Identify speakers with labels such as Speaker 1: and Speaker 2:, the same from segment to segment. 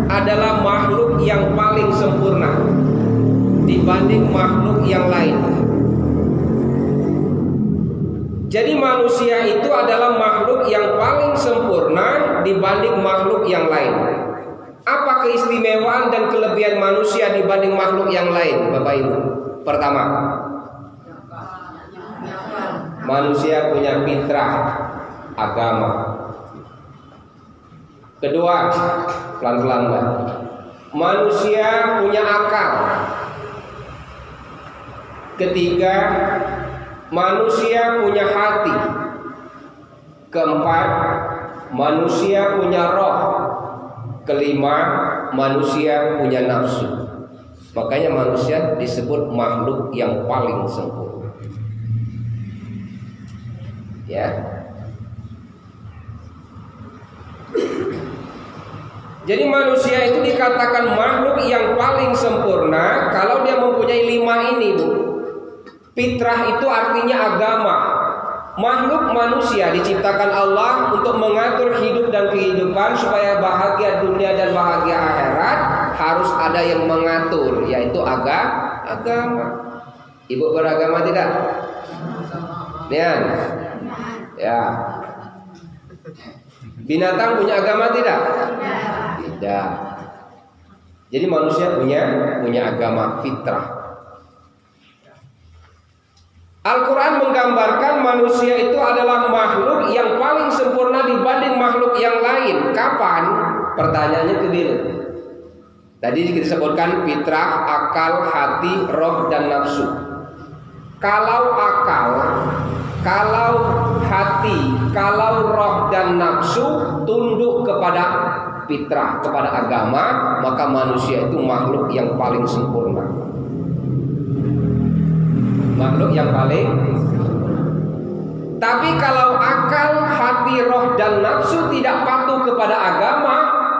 Speaker 1: adalah makhluk yang paling sempurna dibanding makhluk yang lain. Jadi manusia itu adalah makhluk yang paling sempurna dibanding makhluk yang lain. Apa keistimewaan dan kelebihan manusia dibanding makhluk yang lain, Bapak Ibu? Pertama, manusia punya fitrah agama. Kedua, pelan-pelan, manusia punya akal. Ketiga, manusia punya hati. Keempat, manusia punya roh. Kelima, manusia punya nafsu. Makanya manusia disebut makhluk yang paling sempurna. Ya. Jadi manusia itu dikatakan makhluk yang paling sempurna kalau dia mempunyai 5 ini, Bu. Fitrah itu artinya agama. Makhluk manusia diciptakan Allah untuk mengatur hidup dan kehidupan supaya bahagia dunia dan bahagia akhirat. Harus ada yang mengatur, yaitu agama. Ibu beragama tidak? Nian? Ya. Binatang punya agama tidak? Tidak. Jadi manusia punya agama, fitrah. Al-Quran menggambarkan manusia itu adalah makhluk yang paling sempurna dibanding makhluk yang lain. Kapan? Pertanyaannya keliru. Tadi kita sebutkan fitrah, akal, hati, roh, dan nafsu. Kalau akal, kalau hati, kalau roh dan nafsu tunduk kepada fitrah, kepada agama, maka manusia itu makhluk yang paling sempurna. Makhluk yang paling. Tapi kalau akal, hati, roh, dan nafsu tidak patuh kepada agama,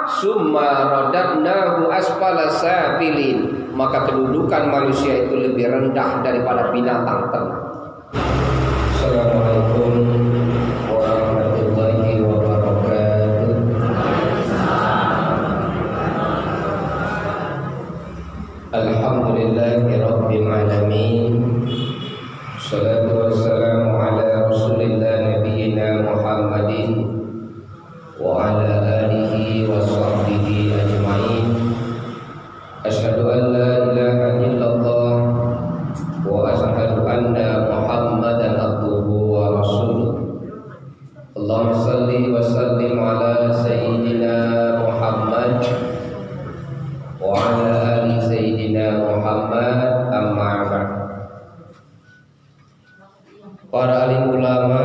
Speaker 1: summa radadnahu asfala safilin, maka kedudukan manusia itu lebih rendah daripada binatang ternak. Assalamualaikum warahmatullahi wabarakatuh. Alhamdulillahirabbil alamin. Salatu wassalamu ala rasulillah nabiyina Muhammadin wa ala alihi wa sahbihi ajma'in. Asyhadu an la ilaha illallah wa asyhadu anna Muhammadan abduhu wa rasuluh. Allahumma salli wa sallim ala sayyidina Muhammad wa ala ali sayyidina Muhammad, amma ba'd. Para alim ulama,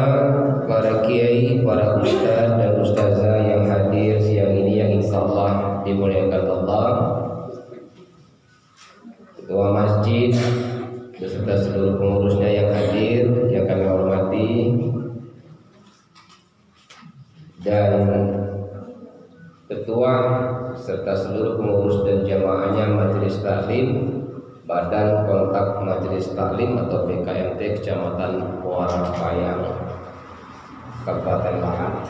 Speaker 1: para kiai, para ustaz dan ustazah yang hadir siang ini yang insyaallah dimuliakan Allah, ketua masjid beserta seluruh pengurusnya yang hadir yang kami hormati, dan ketua serta seluruh pengurus dan jamaahnya Majelis Taklim Badan Kontak Majelis Taklim atau BKMT Kecamatan Muara Payang, Kabupaten Lahat,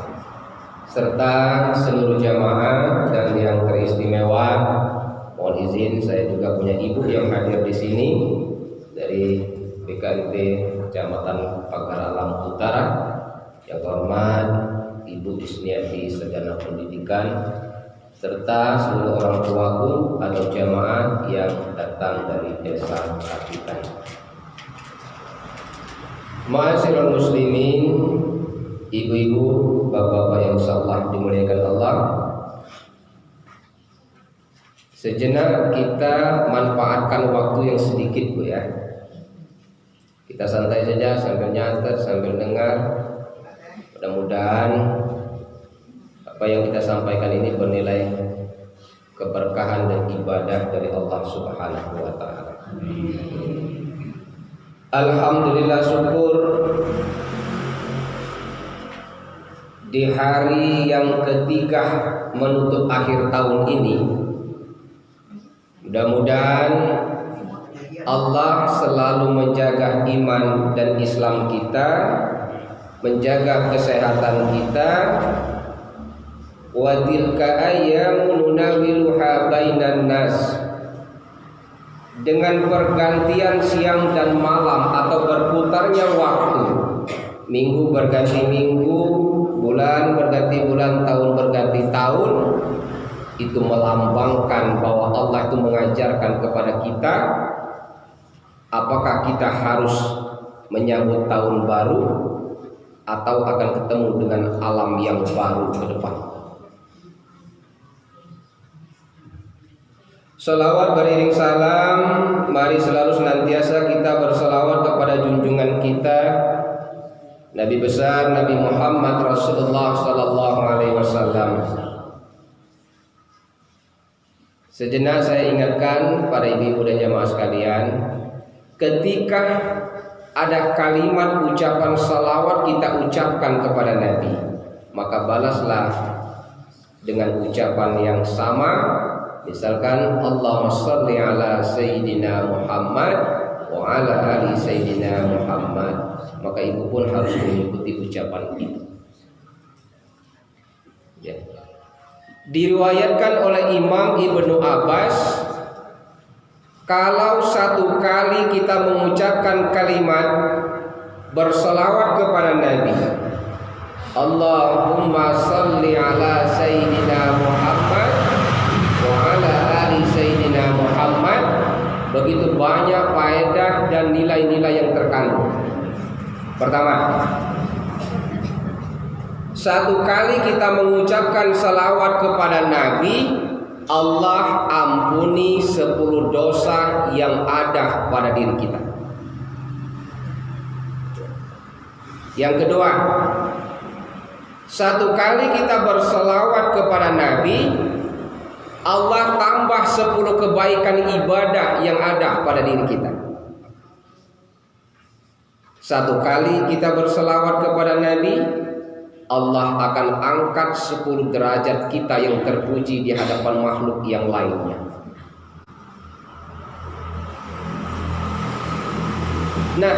Speaker 1: serta seluruh jamaah dan yang teristimewa. Mohon izin, saya juga punya ibu yang hadir di sini dari BKMT Kecamatan Pagar Alam Utara. Yang terhormat Ibu Isniati Sarjana Pendidikan, serta seluruh orang tuaku atau jamaah yang datang dari desa Rakitan. Ma'asyiral muslimin, ibu-ibu, bapak-bapak yang insyaallah dimuliakan Allah. Sejenak kita manfaatkan waktu yang sedikit, Bu, ya. Kita santai saja sambil nyantet, sambil dengar. Mudah-mudahan apa yang kita sampaikan ini bernilai keberkahan dan ibadah dari Allah Subhanahu wa taala. Alhamdulillah, syukur di hari yang ketiga menutup akhir tahun ini. Mudah-mudahan Allah selalu menjaga iman dan Islam kita, menjaga kesehatan kita, Wa tilka ayyamu nunawiluha bainan nas. Dengan pergantian siang dan malam atau berputarnya waktu, minggu berganti minggu, bulan berganti bulan, tahun berganti tahun, itu melambangkan bahwa Allah itu mengajarkan kepada kita apakah kita harus menyambut tahun baru atau akan ketemu dengan alam yang baru ke depan. Salawat beriring salam, mari selalu senantiasa kita bersalawat kepada junjungan kita Nabi besar Nabi Muhammad Rasulullah sallallahu alaihi wasallam. Sejenak saya ingatkan para ibu dan jamaah sekalian, ketika ada kalimat ucapan salawat kita ucapkan kepada Nabi, maka balaslah dengan ucapan yang sama. Misalkan Allahumma shalli ala Sayyidina Muhammad wa ala ali Sayyidina Muhammad, maka ibu pun harus mengikuti ucapan itu. Ya. Diriwayatkan oleh Imam Ibnu Abbas, kalau satu kali kita mengucapkan kalimat berselawat kepada Nabi, Allahumma shalli ala Sayyidina Muhammad wa ala ali Sayyidina Muhammad, begitu banyak faedah dan nilai-nilai yang terkandung. Pertama, satu kali kita mengucapkan salawat kepada Nabi, Allah ampuni 10 dosa yang ada pada diri kita. Yang kedua, satu kali kita berselawat kepada Nabi, Allah tambah 10 kebaikan ibadah yang ada pada diri kita. Satu kali kita berselawat kepada Nabi, Allah akan angkat 10 derajat kita yang terpuji di hadapan makhluk yang lainnya. Nah,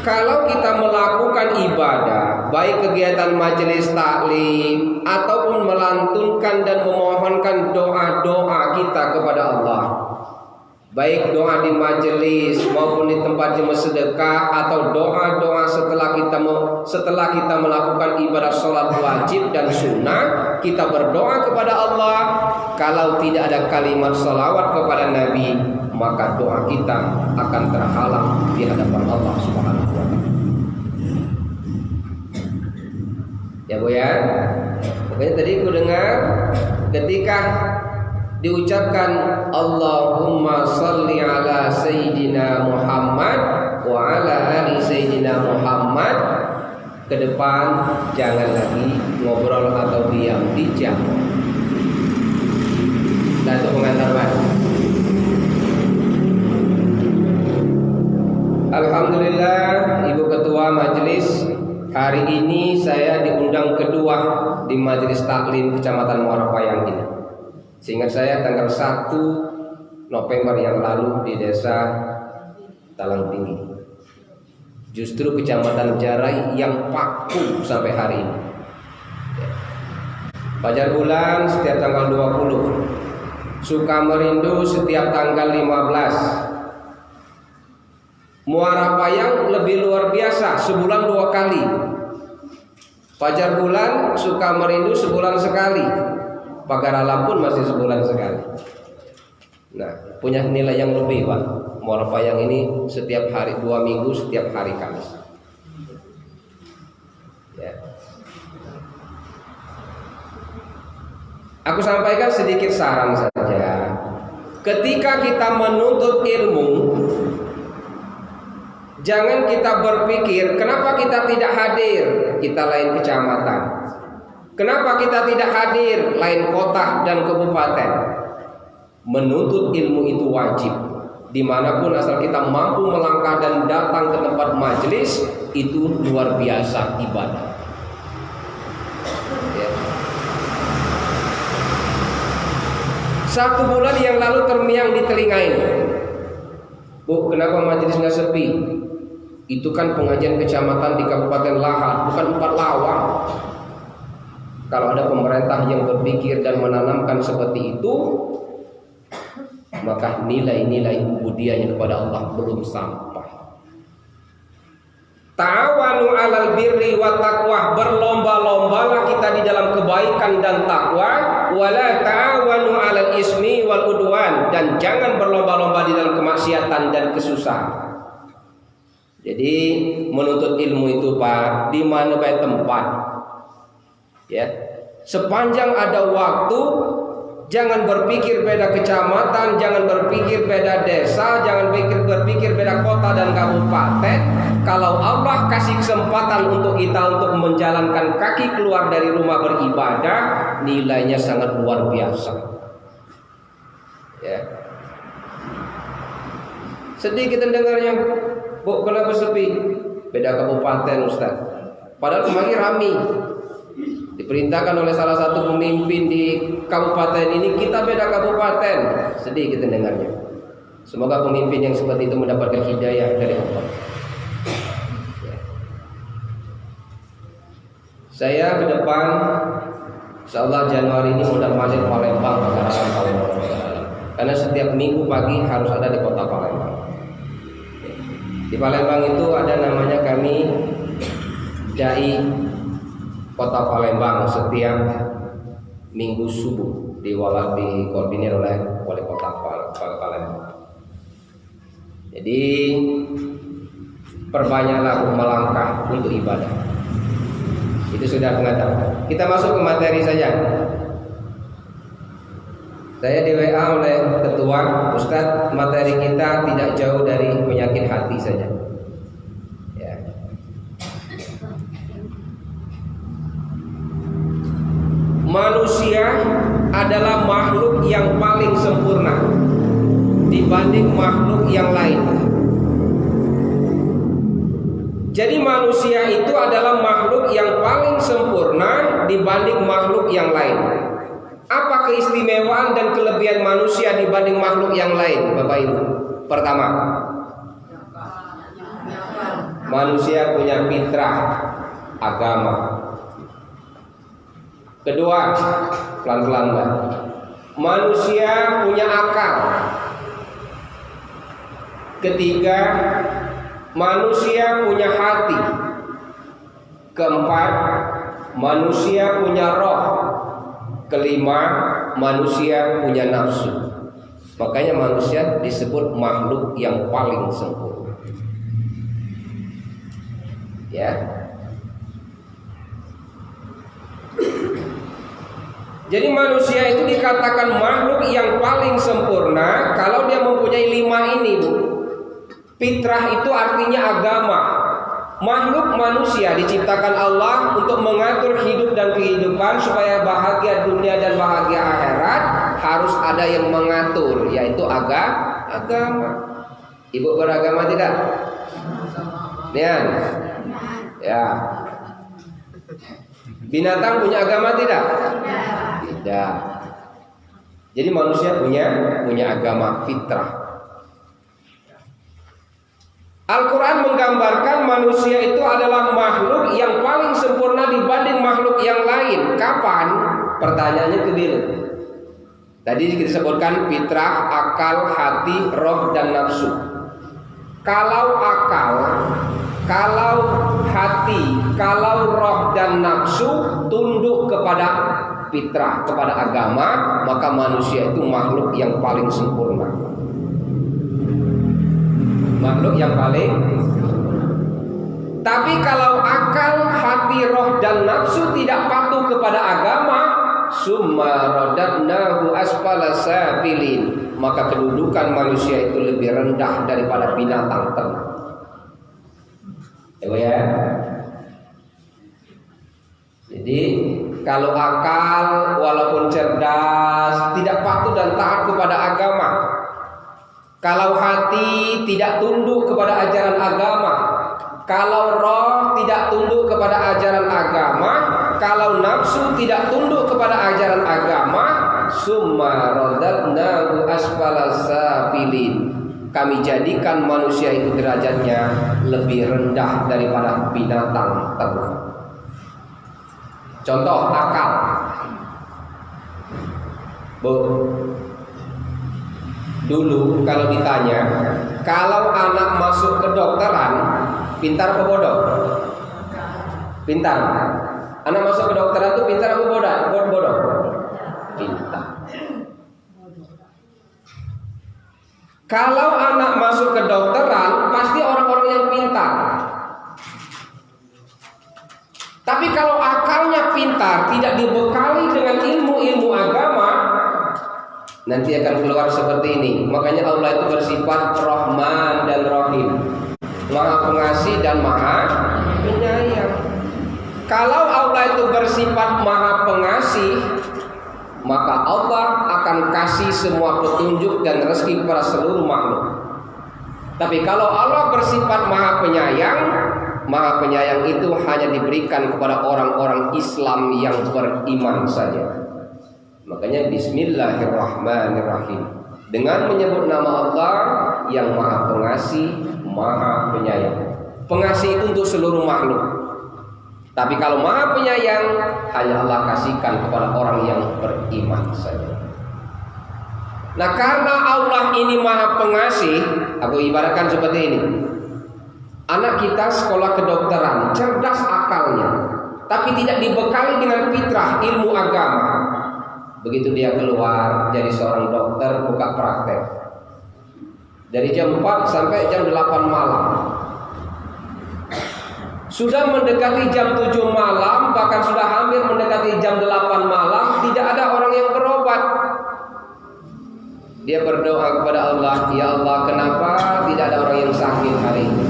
Speaker 1: kalau kita melakukan ibadah, baik kegiatan majelis taklim ataupun melantunkan dan memohonkan doa-doa kita kepada Allah, baik doa di majelis maupun di tempat jemaah sedekah atau doa-doa setelah kita melakukan ibadah sholat wajib dan sunnah, kita berdoa kepada Allah. Kalau tidak ada kalimat salawat kepada Nabi, maka doa kita akan terhalang di hadapan Allah Subhanahu wa taala. Ya Bu ya. Pokoknya tadi aku dengar ketika diucapkan Allahumma shalli ala Sayyidina Muhammad wa ala ali Sayyidina Muhammad, ke depan jangan lagi ngobrol atau diam, dijawab. Dan untuk pengantar baru, alhamdulillah Ibu Ketua Majelis, hari ini saya diundang kedua di Majelis Taklim Kecamatan Muara Payang ini. Seingat saya tanggal 1 November yang lalu di Desa Talang Tinggi. Justru Kecamatan Jarai yang paku sampai hari ini. Fajar Bulan setiap tanggal 20, Sukamerindu setiap tanggal 15. Muara Payang lebih luar biasa, sebulan 2 kali. Fajar Bulan, Sukamerindu sebulan sekali. Pagar Alam pun masih sebulan sekali. Nah, punya nilai yang lebih Pak. Muara Payang ini setiap hari 2 minggu, setiap hari Kamis. Ya. Aku sampaikan sedikit saran saja. Ketika kita menuntut ilmu, jangan kita berpikir kenapa kita tidak hadir, kita lain kecamatan. Kenapa kita tidak hadir, lain kota dan kabupaten. Menuntut ilmu itu wajib. Dimanapun asal kita mampu melangkah dan datang ke tempat majelis, itu luar biasa ibadah. Ya. 1 bulan yang lalu termiang di telinga ini, Bu, kenapa majelis nggak sepi? Itu kan pengajian kecamatan di Kabupaten Lahad, bukan 4 Lawang. Kalau ada pemerintah yang berpikir dan menanamkan seperti itu, maka nilai-nilai ubudiahnya kepada Allah belum sampai. Ta'awanu 'alal birri wat taqwa, berlomba-lombalah kita di dalam kebaikan dan takwa, wala ta'awanu 'alal ismi wal udwan, dan jangan berlomba-lomba di dalam kemaksiatan dan kesusahan. Jadi menuntut ilmu itu Pak, di mana baik tempat. Ya. Sepanjang ada waktu, jangan berpikir beda kecamatan, jangan berpikir beda desa, jangan berpikir beda kota dan kabupaten. Kalau Allah kasih kesempatan untuk kita untuk menjalankan kaki keluar dari rumah beribadah, nilainya sangat luar biasa. Ya. Sedih kita dengarnya, Bu, kenapa sepi? Beda kabupaten Ustaz. Padahal kemarin ramai. Diperintahkan oleh salah satu pemimpin di kabupaten ini, kita beda kabupaten. Sedih kita dengarnya. Semoga pemimpin yang seperti itu mendapatkan hidayah dari Allah. Ya. Saya ke depan, insyaallah Januari ini mudah-mudahan Palembang, karena setiap minggu pagi harus ada di kota Palembang. Di Palembang itu ada namanya kami Dai Kota Palembang, setiap minggu subuh dikoordinir oleh Wali Kota Palembang. Jadi perbanyaklah melangkah untuk ibadah. Itu sudah pengetahuan. Kita masuk ke materi saja. Saya di WA oleh ketua, Ustadz, materi kita tidak jauh dari penyakit hati saja. Ya. Manusia adalah makhluk yang paling sempurna dibanding makhluk yang lain. Jadi manusia itu adalah makhluk yang paling sempurna dibanding makhluk yang lain. Apa keistimewaan dan kelebihan manusia dibanding makhluk yang lain, Bapak Ibu? Pertama, manusia punya fitrah agama. Kedua, pelan-pelan Mbak, manusia punya akal. Ketiga, manusia punya hati. Keempat, manusia punya roh. Kelima, manusia punya nafsu. Makanya manusia disebut makhluk yang paling sempurna. Ya. Jadi manusia itu dikatakan makhluk yang paling sempurna kalau dia mempunyai 5 ini, Bu. Fitrah itu artinya agama. Makhluk manusia diciptakan Allah untuk mengatur hidup dan kehidupan supaya bahagia dunia dan bahagia akhirat. Harus ada yang mengatur, yaitu agama. Ibu beragama tidak? Nian? Ya. Binatang punya agama tidak? Tidak. Jadi manusia punya agama, fitrah. Al-Quran menggambarkan manusia itu adalah makhluk yang paling sempurna dibanding makhluk yang lain. Kapan? Pertanyaannya kebil. Tadi kita sebutkan fitrah, akal, hati, roh, dan nafsu. Kalau akal, kalau hati, kalau roh dan nafsu tunduk kepada fitrah, kepada agama, maka manusia itu makhluk yang paling sempurna. Makhluk yang paling. Tapi kalau akal, hati, roh, dan nafsu tidak patuh kepada agama, summa radadnahu asfala safilin, maka kedudukan manusia itu lebih rendah daripada binatang ternak. Ya. Jadi kalau akal walaupun cerdas tidak patuh dan taat kepada agama, kalau hati tidak tunduk kepada ajaran agama, kalau roh tidak tunduk kepada ajaran agama, kalau nafsu tidak tunduk kepada ajaran agama, summa radadnahu asfala safilin, kami jadikan manusia itu derajatnya lebih rendah daripada binatang ternak. Contoh akal. Bu, dulu kalau ditanya, kalau anak masuk ke dokteran, pintar apa bodoh? Pintar. Anak masuk ke dokteran itu pintar apa bodoh? Pintar. Kalau anak masuk ke dokteran, pasti orang-orang yang pintar. Tapi kalau akalnya pintar, tidak dibekali dengan ilmu-ilmu agama, nanti akan keluar seperti ini. Makanya Allah itu bersifat Rahman dan Rahim, Maha Pengasih dan Maha Penyayang. Kalau Allah itu bersifat Maha Pengasih, maka Allah akan kasih semua petunjuk dan rezeki kepada seluruh makhluk. Tapi kalau Allah bersifat Maha Penyayang, Maha Penyayang itu hanya diberikan kepada orang-orang Islam yang beriman saja. Makanya Bismillahirrahmanirrahim, dengan menyebut nama Allah yang Maha Pengasih, Maha Penyayang. Pengasih itu untuk seluruh makhluk. Tapi kalau Maha Penyayang, hanya Allah kasihkan kepada orang yang beriman saja. Nah, karena Allah ini Maha Pengasih, aku ibaratkan seperti ini. Anak kita sekolah kedokteran, cerdas akalnya, tapi tidak dibekali dengan fitrah ilmu agama. Begitu dia keluar jadi seorang dokter, buka praktek dari jam 4 sampai jam 8 malam. Sudah mendekati jam 7 malam, bahkan sudah hampir mendekati jam 8 malam, tidak ada orang yang berobat. Dia berdoa kepada Allah, ya Allah, kenapa tidak ada orang yang sakit hari ini?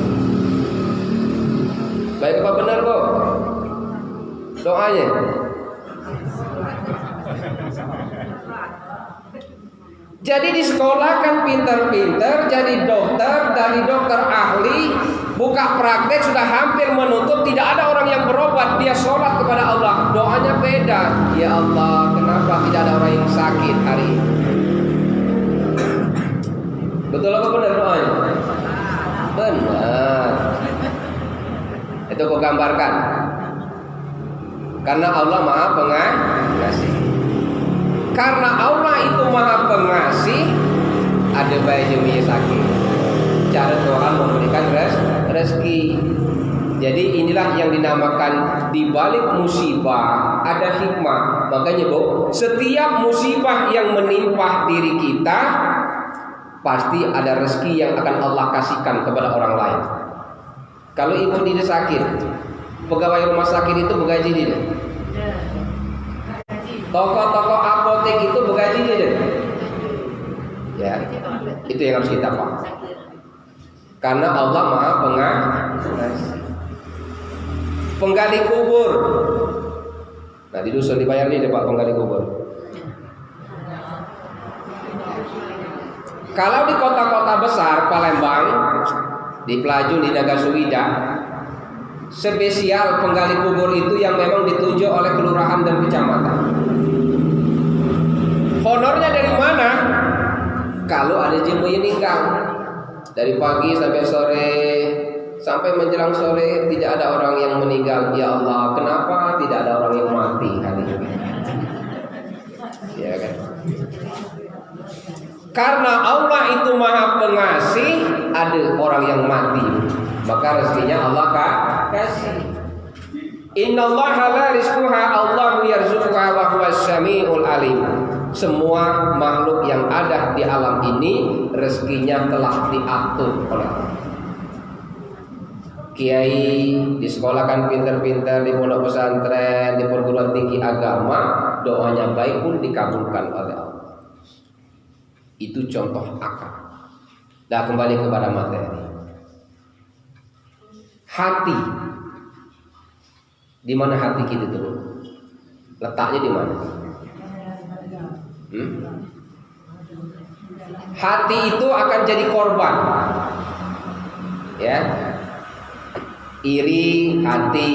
Speaker 1: Baik apa benar kok doanya? Jadi di sekolah kan pintar-pintar, jadi dokter, dari dokter ahli, buka praktek sudah hampir menutup, tidak ada orang yang berobat. Dia sholat kepada Allah, doanya beda. Ya Allah, kenapa tidak ada orang yang sakit hari ini? Betul apa benar doanya? Benar. Itu kau gambarkan. Karena Allah Maha Pengasih. Karena Allah itu Maha Pengasih, ada bayi jemi sakit. Cara Tuhan memberikan rezeki. Jadi inilah yang dinamakan di balik musibah ada hikmah. Makanya Bu, setiap musibah yang menimpa diri kita, pasti ada rezeki yang akan Allah kasihkan kepada orang lain. Kalau ibu tidak sakit, pegawai rumah sakit itu bergaji tidak? Toko-toko apotek itu bergaji tidak? Ya, itu yang harus kita paham. Karena Allah Maha Pengasih. Penggali kubur. Nah, di dusun dibayar nih Pak penggali kubur. Kalau di kota-kota besar, Palembang, di Pelaju, di Nagasuwida, spesial penggali kubur itu yang memang ditunjuk oleh kelurahan dan kecamatan. Honornya dari mana? Kalau ada jemaah yang meninggal, dari pagi sampai sore, sampai menjelang sore tidak ada orang yang meninggal. Ya Allah, kenapa tidak ada orang yang mati hari ini? Ya kan? Karena Allah itu Maha Pengasih, ada orang yang mati, maka rezekinya Allah kasih. Innallaha la rizquha Allahu yarzuquha wa huwas samiul alim. Semua makhluk yang ada di alam ini rezekinya telah diatur oleh Allah. Kiai di sekolah kan pintar-pintar, di pondok pesantren, di perguruan tinggi agama, doanya baik pun dikabulkan oleh Allah. Itu contoh akal. Dah kembali kepada materi. Hati. Di mana hati kita itu? Letaknya di mana? Hati itu akan jadi korban. Ya. Iri hati,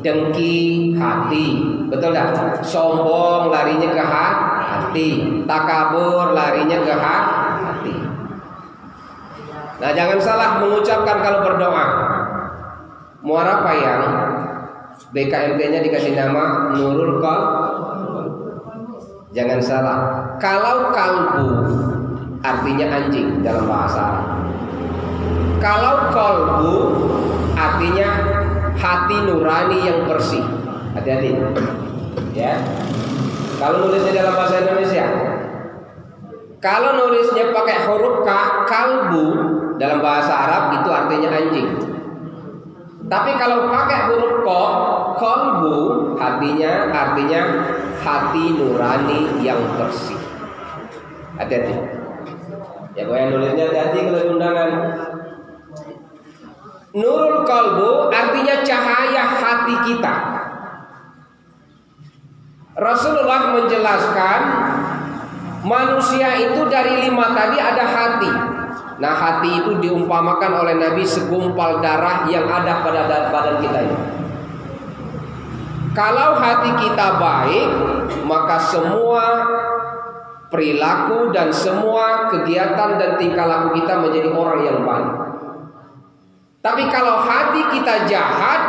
Speaker 1: dengki hati, betul tak? Sombong larinya ke hati, takabur larinya ke hati. Nah, jangan salah mengucapkan kalau berdoa. Muara Payang, BKMT-nya dikasih nama Nurul Qalb. Jangan salah. Kalau kalbu artinya anjing dalam bahasa Arab. Kalau kolbu artinya hati nurani yang bersih. Hati-hati. Ya. Kalau nulisnya dalam bahasa Indonesia, kalau nulisnya pakai huruf K, kalbu dalam bahasa Arab itu artinya anjing. Tapi kalau pakai huruf Ko, kolbu artinya hati nurani yang bersih. Hati-hati. Ya, gue yang nulisnya hati-hati kalau di undangan. Nurul qalbu artinya cahaya hati kita. Rasulullah menjelaskan manusia itu dari 5 tadi ada hati. Nah, hati itu diumpamakan oleh Nabi segumpal darah yang ada pada badan kita ini. Kalau hati kita baik, maka semua perilaku dan semua kegiatan dan tingkah laku kita menjadi orang yang baik. Tapi kalau hati kita jahat,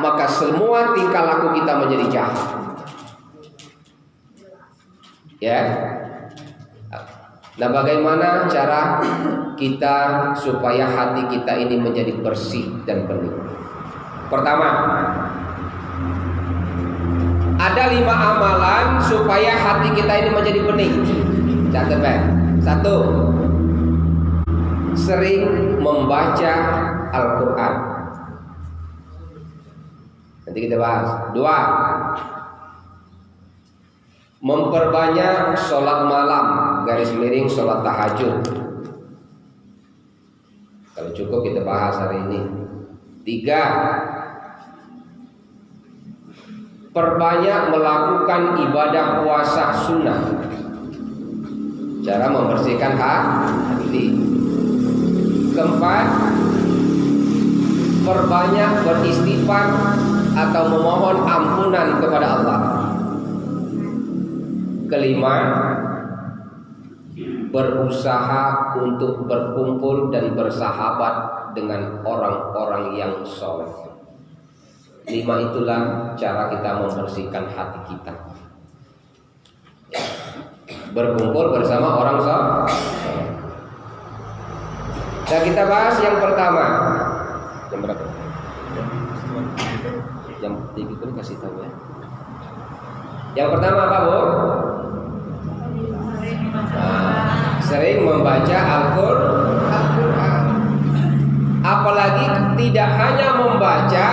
Speaker 1: maka semua tingkah laku kita menjadi jahat. Ya. Nah, bagaimana cara kita supaya hati kita ini menjadi bersih dan bening? Pertama, ada 5 amalan supaya hati kita ini menjadi bening. Catat baik. 1. Sering membaca Al-Quran. Nanti kita bahas. 2. Memperbanyak sholat malam, garis miring sholat tahajud. Kalau cukup kita bahas hari ini. 3. Perbanyak melakukan ibadah puasa sunnah. Cara membersihkan hati. 4. Perbanyak beristighfar atau memohon ampunan kepada Allah. 5. Berusaha untuk berkumpul dan bersahabat dengan orang-orang yang soleh. 5 itulah cara kita membersihkan hati kita. Berkumpul bersama orang soleh. Nah, kita bahas yang pertama. Jam berapa? Jam 3 itu kasih tahu ya. Yang pertama apa, Bu? Nah, sering membaca Al-Quran. Apalagi tidak hanya membaca,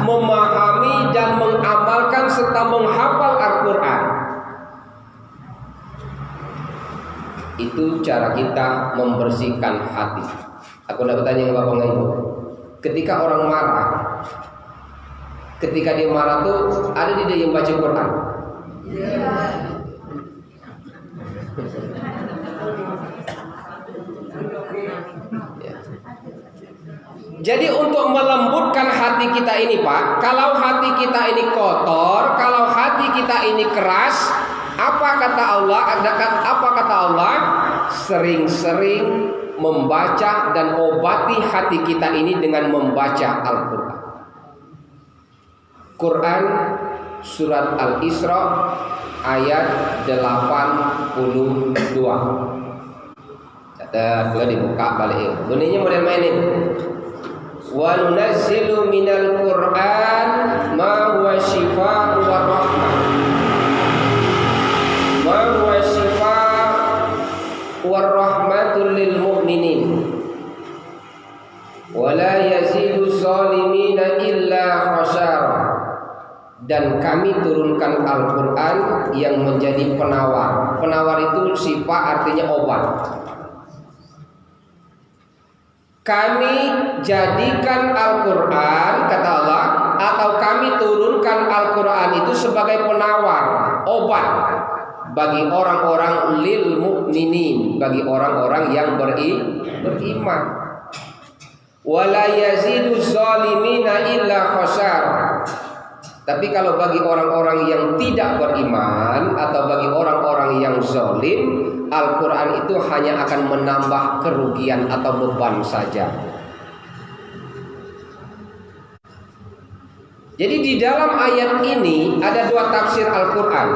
Speaker 1: memahami dan mengamalkan serta menghafal Al-Quran. Itu cara kita membersihkan hati. Aku nak bertanya kepada Bapak Ibu. Ketika orang marah, ketika dia marah tuh ada di dia yang baca Quran. Jadi untuk melembutkan hati kita ini, Pak, kalau hati kita ini kotor, kalau hati kita ini keras, apa kata Allah? Apa kata Allah? Sering-sering membaca dan obati hati kita ini dengan membaca Al-Quran. Quran surat Al-Isra ayat 82. Catat, boleh dibuka balik. Bunyinya model main ini. Wa nunazzilu minal Qur'an ma huwa shifaa'un wa rahmah. Ma huwa shifaa'un wa rahmatul lil mu'minin. Wa la yazidu zalimina illa khasara. Dan kami turunkan Al-Quran yang menjadi penawar. Penawar itu sifat artinya obat. Kami jadikan Al-Quran, kata Allah, atau kami turunkan Al-Quran itu sebagai penawar, obat bagi orang-orang lil mu'minin, bagi orang-orang yang beriman. Wala yazidu zalimina illa khasar. Tapi kalau bagi orang-orang yang tidak beriman atau bagi orang-orang yang zalim, Al-Quran itu hanya akan menambah kerugian atau beban saja. Jadi di dalam ayat ini ada 2 tafsir Al-Quran.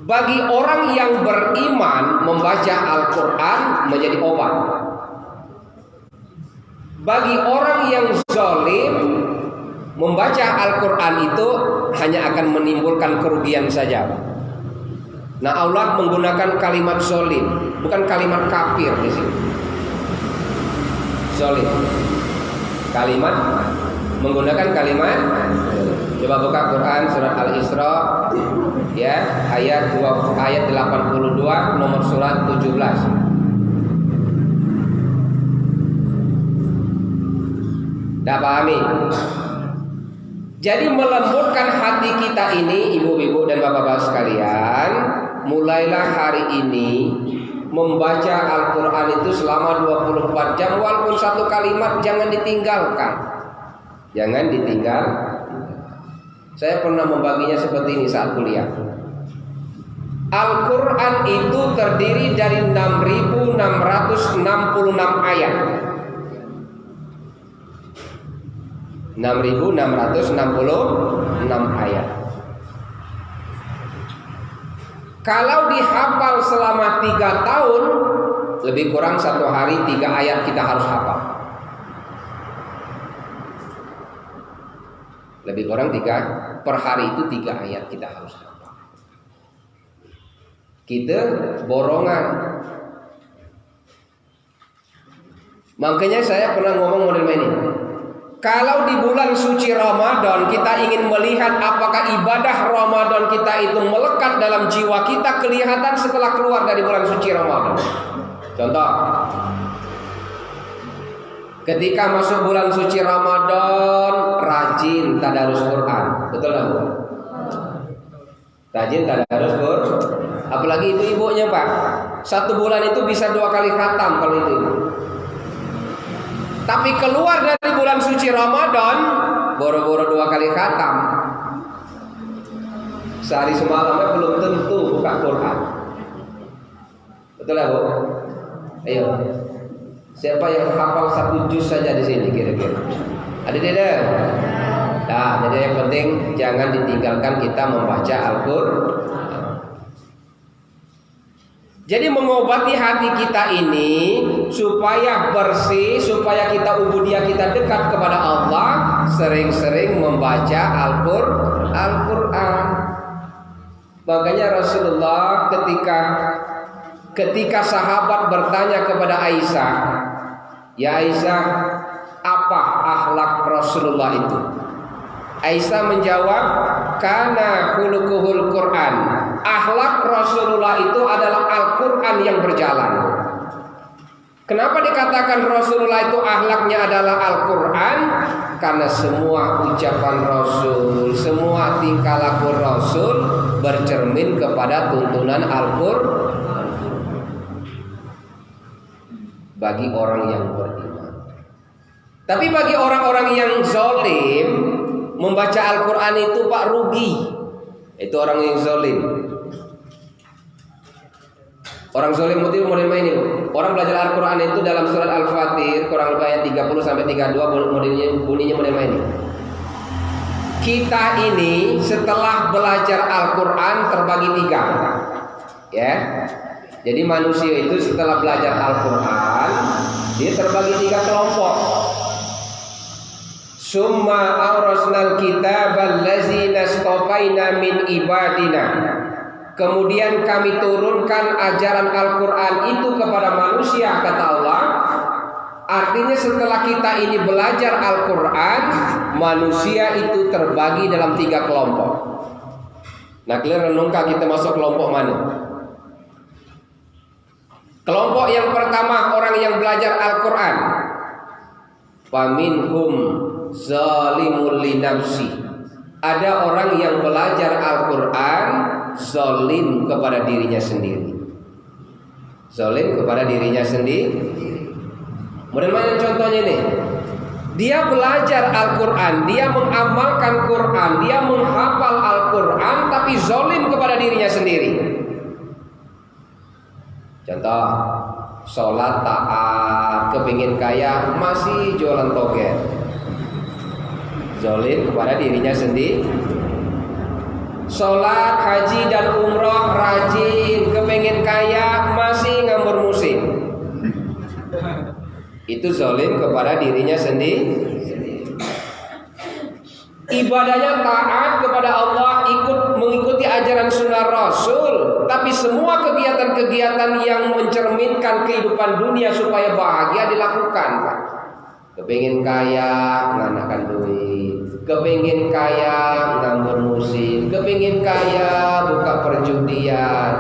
Speaker 1: Bagi orang yang beriman, membaca Al-Quran menjadi obat. Bagi orang yang zalim, membaca Al-Quran itu hanya akan menimbulkan kerugian saja. Nah, Allah menggunakan kalimat zalim, bukan kalimat kafir di sini. Zalim. Menggunakan kalimat. Coba buka Quran surat Al-Isra ya, ayat 82 nomor surat 17. Dah pahami? Jadi melembutkan hati kita ini, ibu-ibu dan bapak-bapak sekalian, mulailah hari ini membaca Al-Quran itu selama 24 jam, walaupun satu kalimat jangan ditinggalkan. Jangan ditinggalkan. Saya pernah membaginya seperti ini saat kuliah. Al-Quran itu terdiri dari 6.666 ayat. 6.666 ayat. Kalau dihafal selama 3 tahun, lebih kurang 1 hari 3 ayat kita harus hafal. Lebih kurang 3 per hari itu 3 ayat kita harus hafal. Kita borongan. Makanya saya pernah ngomong model ini. Kalau di bulan suci Ramadan kita ingin melihat apakah ibadah Ramadan kita itu melekat dalam jiwa kita, kelihatan setelah keluar dari bulan suci Ramadan. Contoh, ketika masuk bulan suci Ramadan, rajin tadarus Quran. Betul nggak, Bu? Rajin tadarus Quran. Apalagi ibu-ibunya, Pak. 1 bulan itu bisa 2 kali khatam kalau itu. Tapi keluar dari bulan suci Ramadan, boro-boro 2 kali khatam. Sehari semalamnya belum tentu buka Quran. Betul ya, Bu? Ayo. Siapa yang hafal 1 juz saja di sini kira-kira? Ada tidak? Nah, jadi yang penting jangan ditinggalkan kita membaca Al-Quran. Jadi mengobati hati kita ini supaya bersih, supaya kita ubudiyah kita dekat kepada Allah, sering-sering membaca Al-Quran. Makanya Rasulullah ketika sahabat bertanya kepada Aisyah, "Ya Aisyah, apa akhlak Rasulullah itu?" Aisyah menjawab, "Kana khuluquhul Quran." Akhlak Rasulullah itu adalah Al-Quran yang berjalan. Kenapa dikatakan Rasulullah itu akhlaknya adalah Al-Quran? Karena semua ucapan Rasul, semua tingkah laku Rasul bercermin kepada tuntunan Al-Quran. Bagi orang yang beriman. Tapi bagi orang-orang yang zalim, membaca Al-Quran itu Pak rugi. Itu orang yang zalim. Orang zalim itu model ini. Orang belajar Al-Quran itu dalam surat Al-Fatir kurang lebih ayat 30 sampai 32 bunyinya model ini. Kita ini setelah belajar Al-Quran terbagi 3. Ya. Jadi manusia itu setelah belajar Al-Quran dia terbagi 3 kelompok. Summa awrasnal kitabal ladzina istafaina min ibadina. Kemudian kami turunkan ajaran Al-Quran itu kepada manusia, kata Allah. Artinya setelah kita ini belajar Al-Quran, manusia itu terbagi dalam 3 kelompok. Nah, kalian renungkan kita masuk kelompok mana? Kelompok yang pertama orang yang belajar Al-Quran. Faminhum zalimul linafsi. Ada orang yang belajar Al-Quran zalim kepada dirinya sendiri. Zalim kepada dirinya sendiri. Bagaimana contohnya ini? Dia belajar Al-Quran, dia mengamalkan Quran, dia menghafal Al-Quran, tapi zalim kepada dirinya sendiri. Contoh, sholat taat, kepingin kaya, masih jualan toge. Zalim kepada dirinya sendiri. Sholat, haji dan umrah, Itu zalim kepada dirinya sendiri. Ibadahnya taat kepada Allah, mengikuti ajaran sunnah Rasul, tapi semua kegiatan-kegiatan yang mencerminkan kehidupan dunia supaya bahagia dilakukan. Kepingin kaya, nganakan duit. Kepingin kaya, nganggur musik. Kepingin kaya, buka perjudian.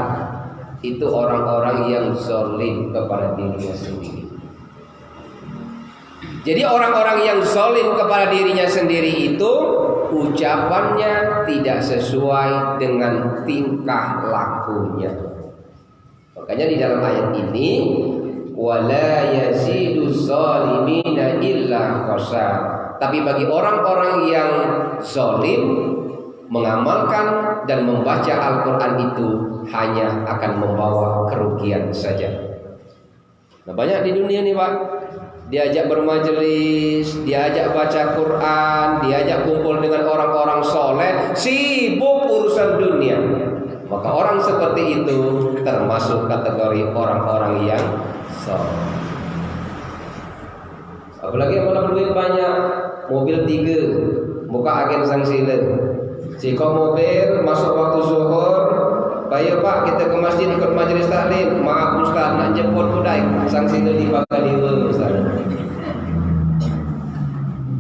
Speaker 1: Itu orang-orang yang zalim kepada dirinya sendiri. Jadi orang-orang yang zalim kepada dirinya sendiri itu ucapannya tidak sesuai dengan tingkah lakunya. Makanya di dalam ayat ini wala yazidu zalimina illa khasar. Tapi bagi orang-orang yang zalim mengamalkan dan membaca Al-Quran itu hanya akan membawa kerugian saja. Nah, banyak di dunia nih Pak, diajak bermajelis, diajak baca Quran, diajak kumpul dengan orang-orang soleh, sibuk urusan dunia. Maka orang seperti itu termasuk kategori orang-orang yang soleh. Apalagi yang punya duit banyak, mobil 3, buka agen sangsile. Jika mobil masuk waktu zuhur, bayo Pak kita ke masjid ikut majelis taklim. Maaf Ustaz nak jemput budai, sangsile dibakar diwe Ustaz.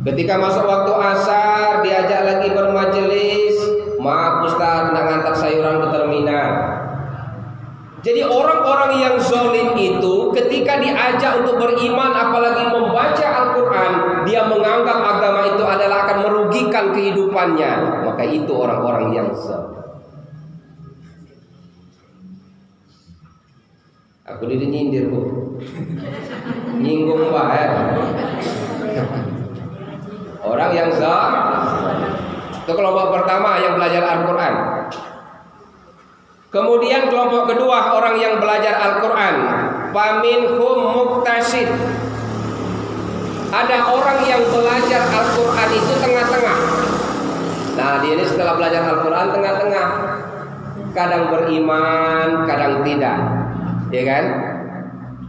Speaker 1: Ketika masuk waktu asar diajak lagi bermajelis, maaf Ustaz nak ngantar sayuran ke terminal. Jadi orang-orang yang zalim itu ketika diajak untuk beriman apalagi membaca Al-Quran, dia menganggap agama itu adalah akan merugikan kehidupannya. Maka itu orang-orang yang zalim. Aku nyindir Bu, nyinggung Pak ya. Orang yang zalim itu kelompok pertama yang belajar Al-Quran. Kemudian kelompok kedua orang yang belajar Al-Quran, faminhum muqtasid. Ada orang yang belajar Al-Quran itu tengah-tengah. Nah dia ini setelah belajar Al-Quran tengah-tengah, kadang beriman, kadang tidak, ya kan?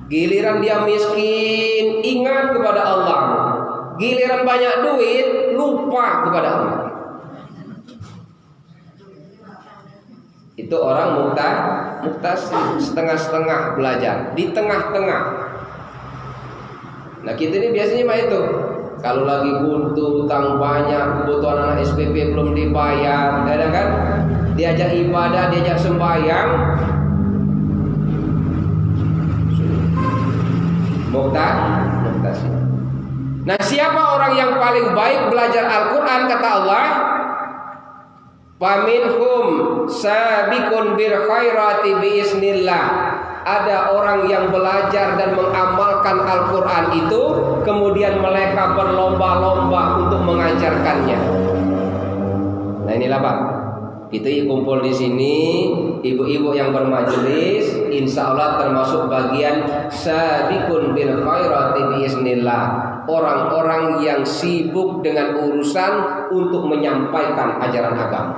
Speaker 1: Giliran dia miskin, ingat kepada Allah. Giliran banyak duit, lupa kepada Allah. Itu orang muktasib, setengah-setengah belajar, di tengah-tengah. Nah kita ini biasanya mah itu, kalau lagi buntu, utang banyak, kebutuhan anak SPP belum dibayar, ada kan? Diajak ibadah, diajak sembahyang, muktasib. Nah siapa orang yang paling baik belajar Al-Quran kata Allah? Faminhum sabiqun bil khairati biiznillah. Ada orang yang belajar dan mengamalkan Al-Quran itu, kemudian mereka berlomba-lomba untuk mengajarkannya. Nah inilah Pak, kita kumpul di sini, ibu-ibu yang bermajelis, insya Allah termasuk bagian sabiqun bil khairati biiznillah. Orang-orang yang sibuk dengan urusan untuk menyampaikan ajaran agama.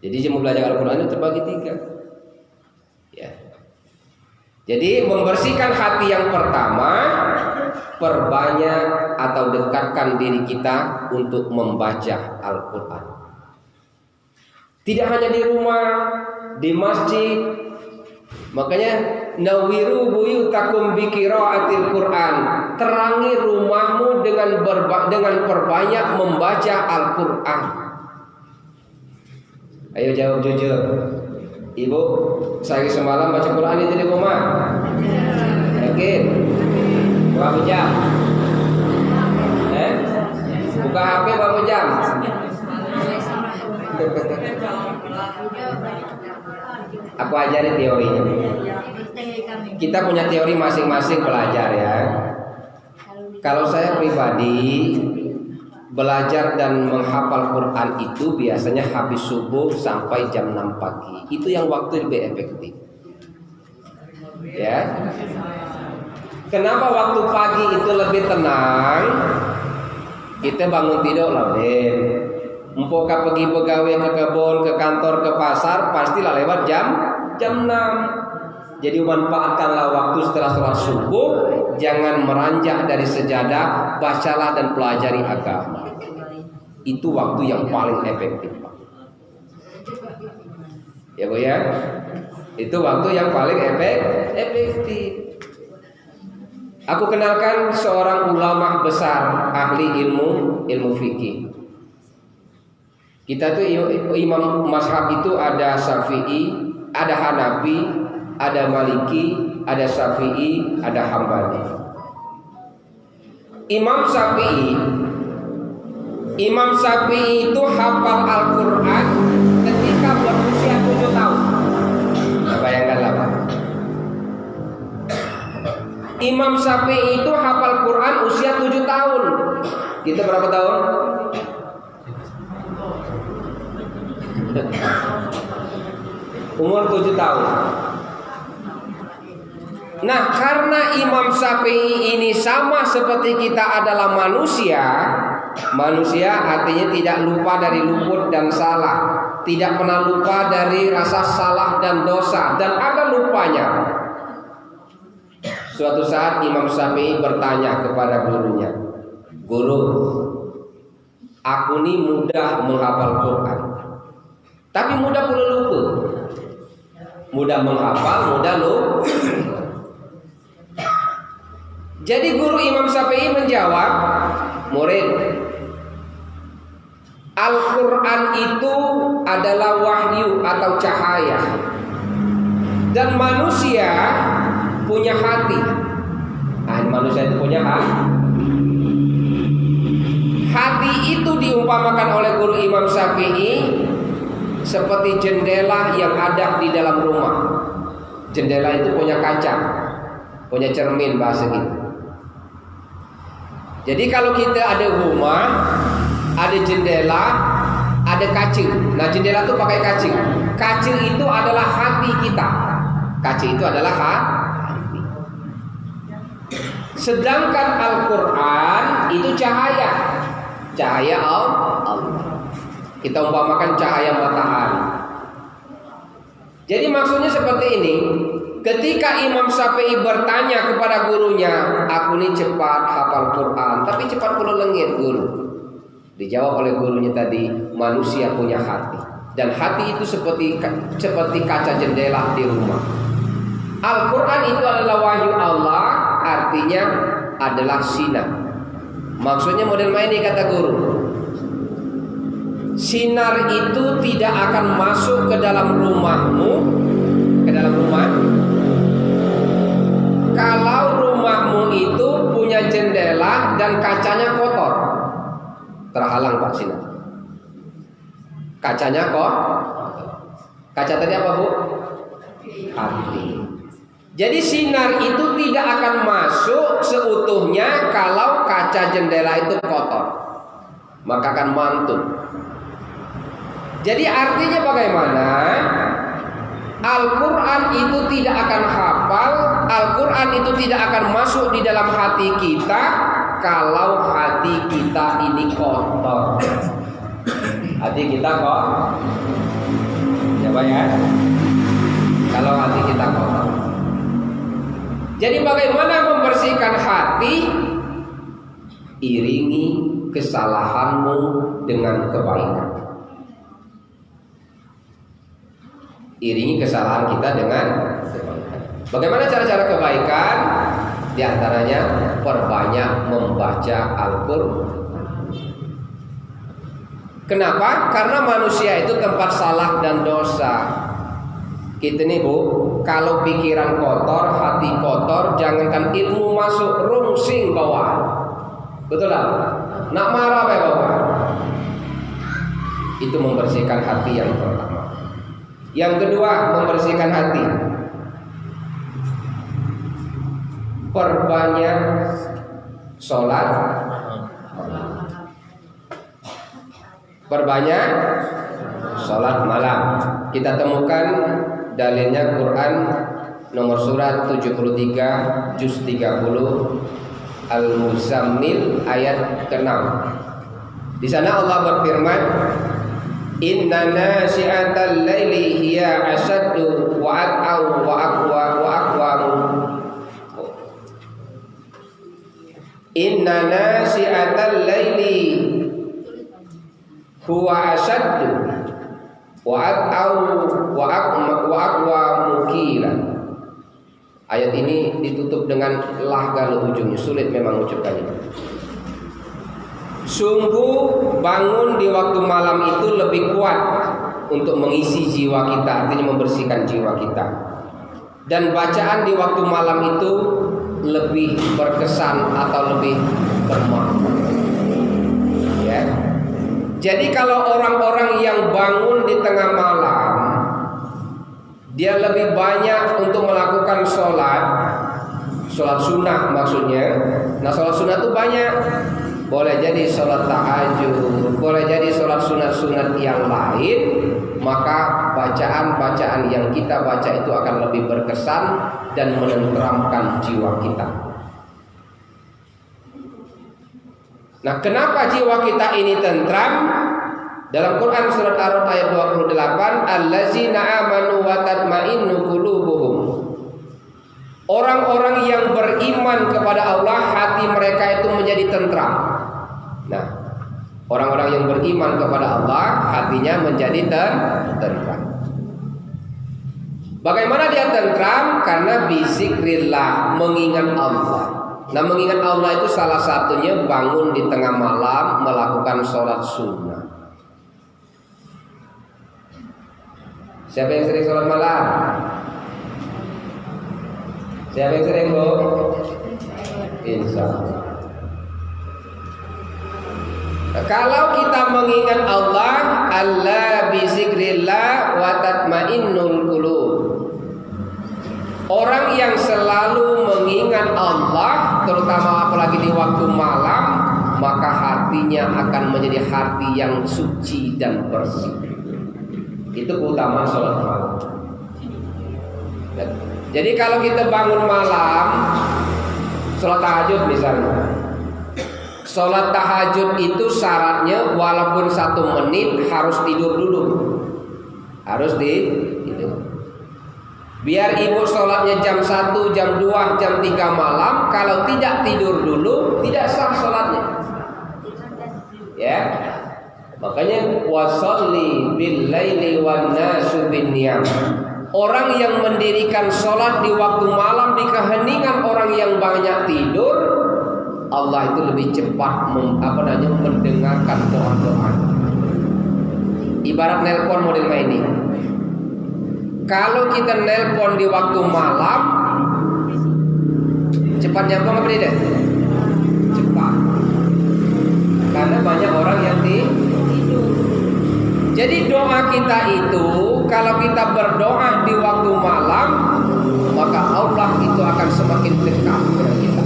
Speaker 1: Jadi jemaah belajar Al-Quran itu terbagi 3 ya. Jadi membersihkan hati yang pertama, perbanyak atau dekatkan diri kita untuk membaca Al-Quran. Tidak hanya di rumah, di masjid. Makanya nawiru buyutakum biqiraatil Quran. Terangi rumahmu dengan perbanyak membaca Al-Quran. Ayo jawab jujur. Ibu, saya semalam baca Quran itu di rumah? Yakin? Berapa jam? Buka HP berapa jam? Aku ajarin teorinya. Kita punya teori masing-masing belajar ya. Kalau saya pribadi belajar dan menghafal Quran itu biasanya habis subuh sampai jam 6 pagi. Itu yang waktu lebih efektif. Ya. Kenapa waktu pagi itu lebih tenang? Kita bangun tidur lebih. Empok pergi pegawai ke kebun, ke kantor, ke pasar, pastilah lewat jam 6. Jadi manfaatkanlah waktu setelah sholat subuh, jangan meranjak dari sejadah, bacalah dan pelajari agama. Itu waktu yang paling efektif, Pak. Ya Bu ya, itu waktu yang paling efektif. Aku kenalkan seorang ulama besar, ahli ilmu fikih. Kita tuh imam mazhab itu ada Syafi'i, ada Hanafi, ada Maliki, ada Syafi'i, ada Hambali. Imam Syafi'i itu hafal Al-Quran ketika berusia 7 tahun. Nah, bayangkanlah Pak. Imam Syafi'i itu hafal Quran usia 7 tahun. Kita berapa tahun? Umur 7 tahun. Nah, karena Imam Syafi'i ini sama seperti kita adalah manusia. Manusia artinya tidak lupa dari luput dan salah, tidak pernah lupa dari rasa salah dan dosa, dan ada lupanya. Suatu saat Imam Syafi'i bertanya kepada gurunya, "Guru, aku ini mudah menghafal Quran, tapi mudah pula lupa. Mudah menghafal, mudah lupa." Jadi guru Imam Syafi'i menjawab, "Murid, Al-Quran itu adalah wahyu atau cahaya, dan manusia punya hati." Manusia itu punya hati. Hati itu diumpamakan oleh guru Imam Syafi'i seperti jendela yang ada di dalam rumah. Jendela itu punya kaca, punya cermin bahasa gitu. Jadi kalau kita ada rumah, ada jendela, ada kacing. Nah, jendela itu pakai kacing. Kacing itu adalah hati kita. Kacing itu adalah hati. Sedangkan Al-Quran itu cahaya. Cahaya Allah. Kita umpamakan cahaya matahari. Jadi maksudnya seperti ini. Ketika Imam Syafi'i bertanya kepada gurunya, "Aku ini cepat hafal Quran, tapi cepat pula lengit, guru." Dijawab oleh gurunya tadi, manusia punya hati, dan hati itu seperti kaca jendela di rumah. Al-Quran itu adalah wahyu Allah, artinya adalah sinar. Maksudnya model main ini kata guru. Sinar itu tidak akan masuk ke dalam rumahmu, ke dalam rumah, kalau rumahmu itu punya jendela dan kacanya kotor. Terhalang Pak sinar. Kacanya kok. Kaca tadi apa Bu? Hati. Jadi sinar itu tidak akan masuk seutuhnya kalau kaca jendela itu kotor, maka akan mantul. Jadi artinya bagaimana? Al-Quran itu tidak akan hafal, Al-Quran itu tidak akan masuk di dalam hati kita kalau hati kita ini kotor. Hati kita kok, coba ya, kalau hati kita kotor. Jadi bagaimana membersihkan hati? Iringi kesalahanmu dengan kebaikan. Iringi kesalahan kita dengan kebaikan. Bagaimana cara-cara kebaikan? Di antaranya perbanyak membaca Al-Quran. Kenapa? Karena manusia itu tempat salah dan dosa. Kita nih Bu, kalau pikiran kotor, hati kotor, jangankan ilmu masuk, rungsing bawaan. Betul tak? Nak marah apa bawaan? Itu membersihkan hati yang pertama. Yang kedua, membersihkan hati. Perbanyak sholat. Perbanyak sholat malam. Kita temukan dalilnya Quran nomor surat 73 juz 30 Al-Muzammil ayat ke-6. Di sana Allah berfirman, Inna nasi'atal laili hiya asaddu wa at'au wa aqwamu. Inna nasi'atal laili huwa asaddu wa at'au wa aqwamu qila. Ayat ini ditutup dengan lah kalau ujungnya sulit memang ucapannya. Sungguh bangun di waktu malam itu lebih kuat untuk mengisi jiwa kita, artinya membersihkan jiwa kita. Dan bacaan di waktu malam itu lebih berkesan atau lebih bermakna. Ya. Jadi kalau orang-orang yang bangun di tengah malam, dia lebih banyak untuk melakukan sholat sunnah maksudnya. Nah, sholat sunnah itu banyak. Boleh jadi sholat tahajud, boleh jadi sholat sunat-sunat yang lain. Maka bacaan-bacaan yang kita baca itu akan lebih berkesan dan menenteramkan jiwa kita. Nah, kenapa jiwa kita ini tentram? Dalam Quran surat Ar-Ra'd ayat 28, allazina amanu wa tatma'innu qulubuhum. Orang-orang yang beriman kepada Allah, hati mereka itu menjadi tentram. Nah, orang-orang yang beriman kepada Allah, hatinya menjadi tentram. Bagaimana dia tentram? Karena bizikrillah, mengingat Allah. Nah, mengingat Allah itu salah satunya bangun di tengah malam melakukan sholat sunnah. Siapa yang sering sholat malam? Siapa yang sering, Bu? Insya Allah. Kalau kita mengingat Allah, Allah bizikrillah wa tatmainnul qulub. Orang yang selalu mengingat Allah, terutama apalagi di waktu malam, maka hatinya akan menjadi hati yang suci dan bersih. Itu keutamaan sholat malam. Jadi kalau kita bangun malam, sholat tahajud misalnya, sholat tahajud itu syaratnya walaupun 1 menit harus tidur dulu. Harus tidur. Biar ibu sholatnya jam 1, jam 2, jam 3 malam, kalau tidak tidur dulu tidak sah sholatnya. Ya. Makanya wasolli bil laili wan nasu bin niyam. Orang yang mendirikan sholat di waktu malam di keheningan orang yang banyak tidur, Allah itu lebih cepat mendengarkan doa-doa. Ibarat nelpon model ini. Kalau kita nelpon di waktu malam, cepat nyambung apa tidak? Cepat. Karena banyak orang yang tidur. Jadi doa kita itu, kalau kita berdoa di waktu malam, maka Allah itu akan semakin dekat dengan kita.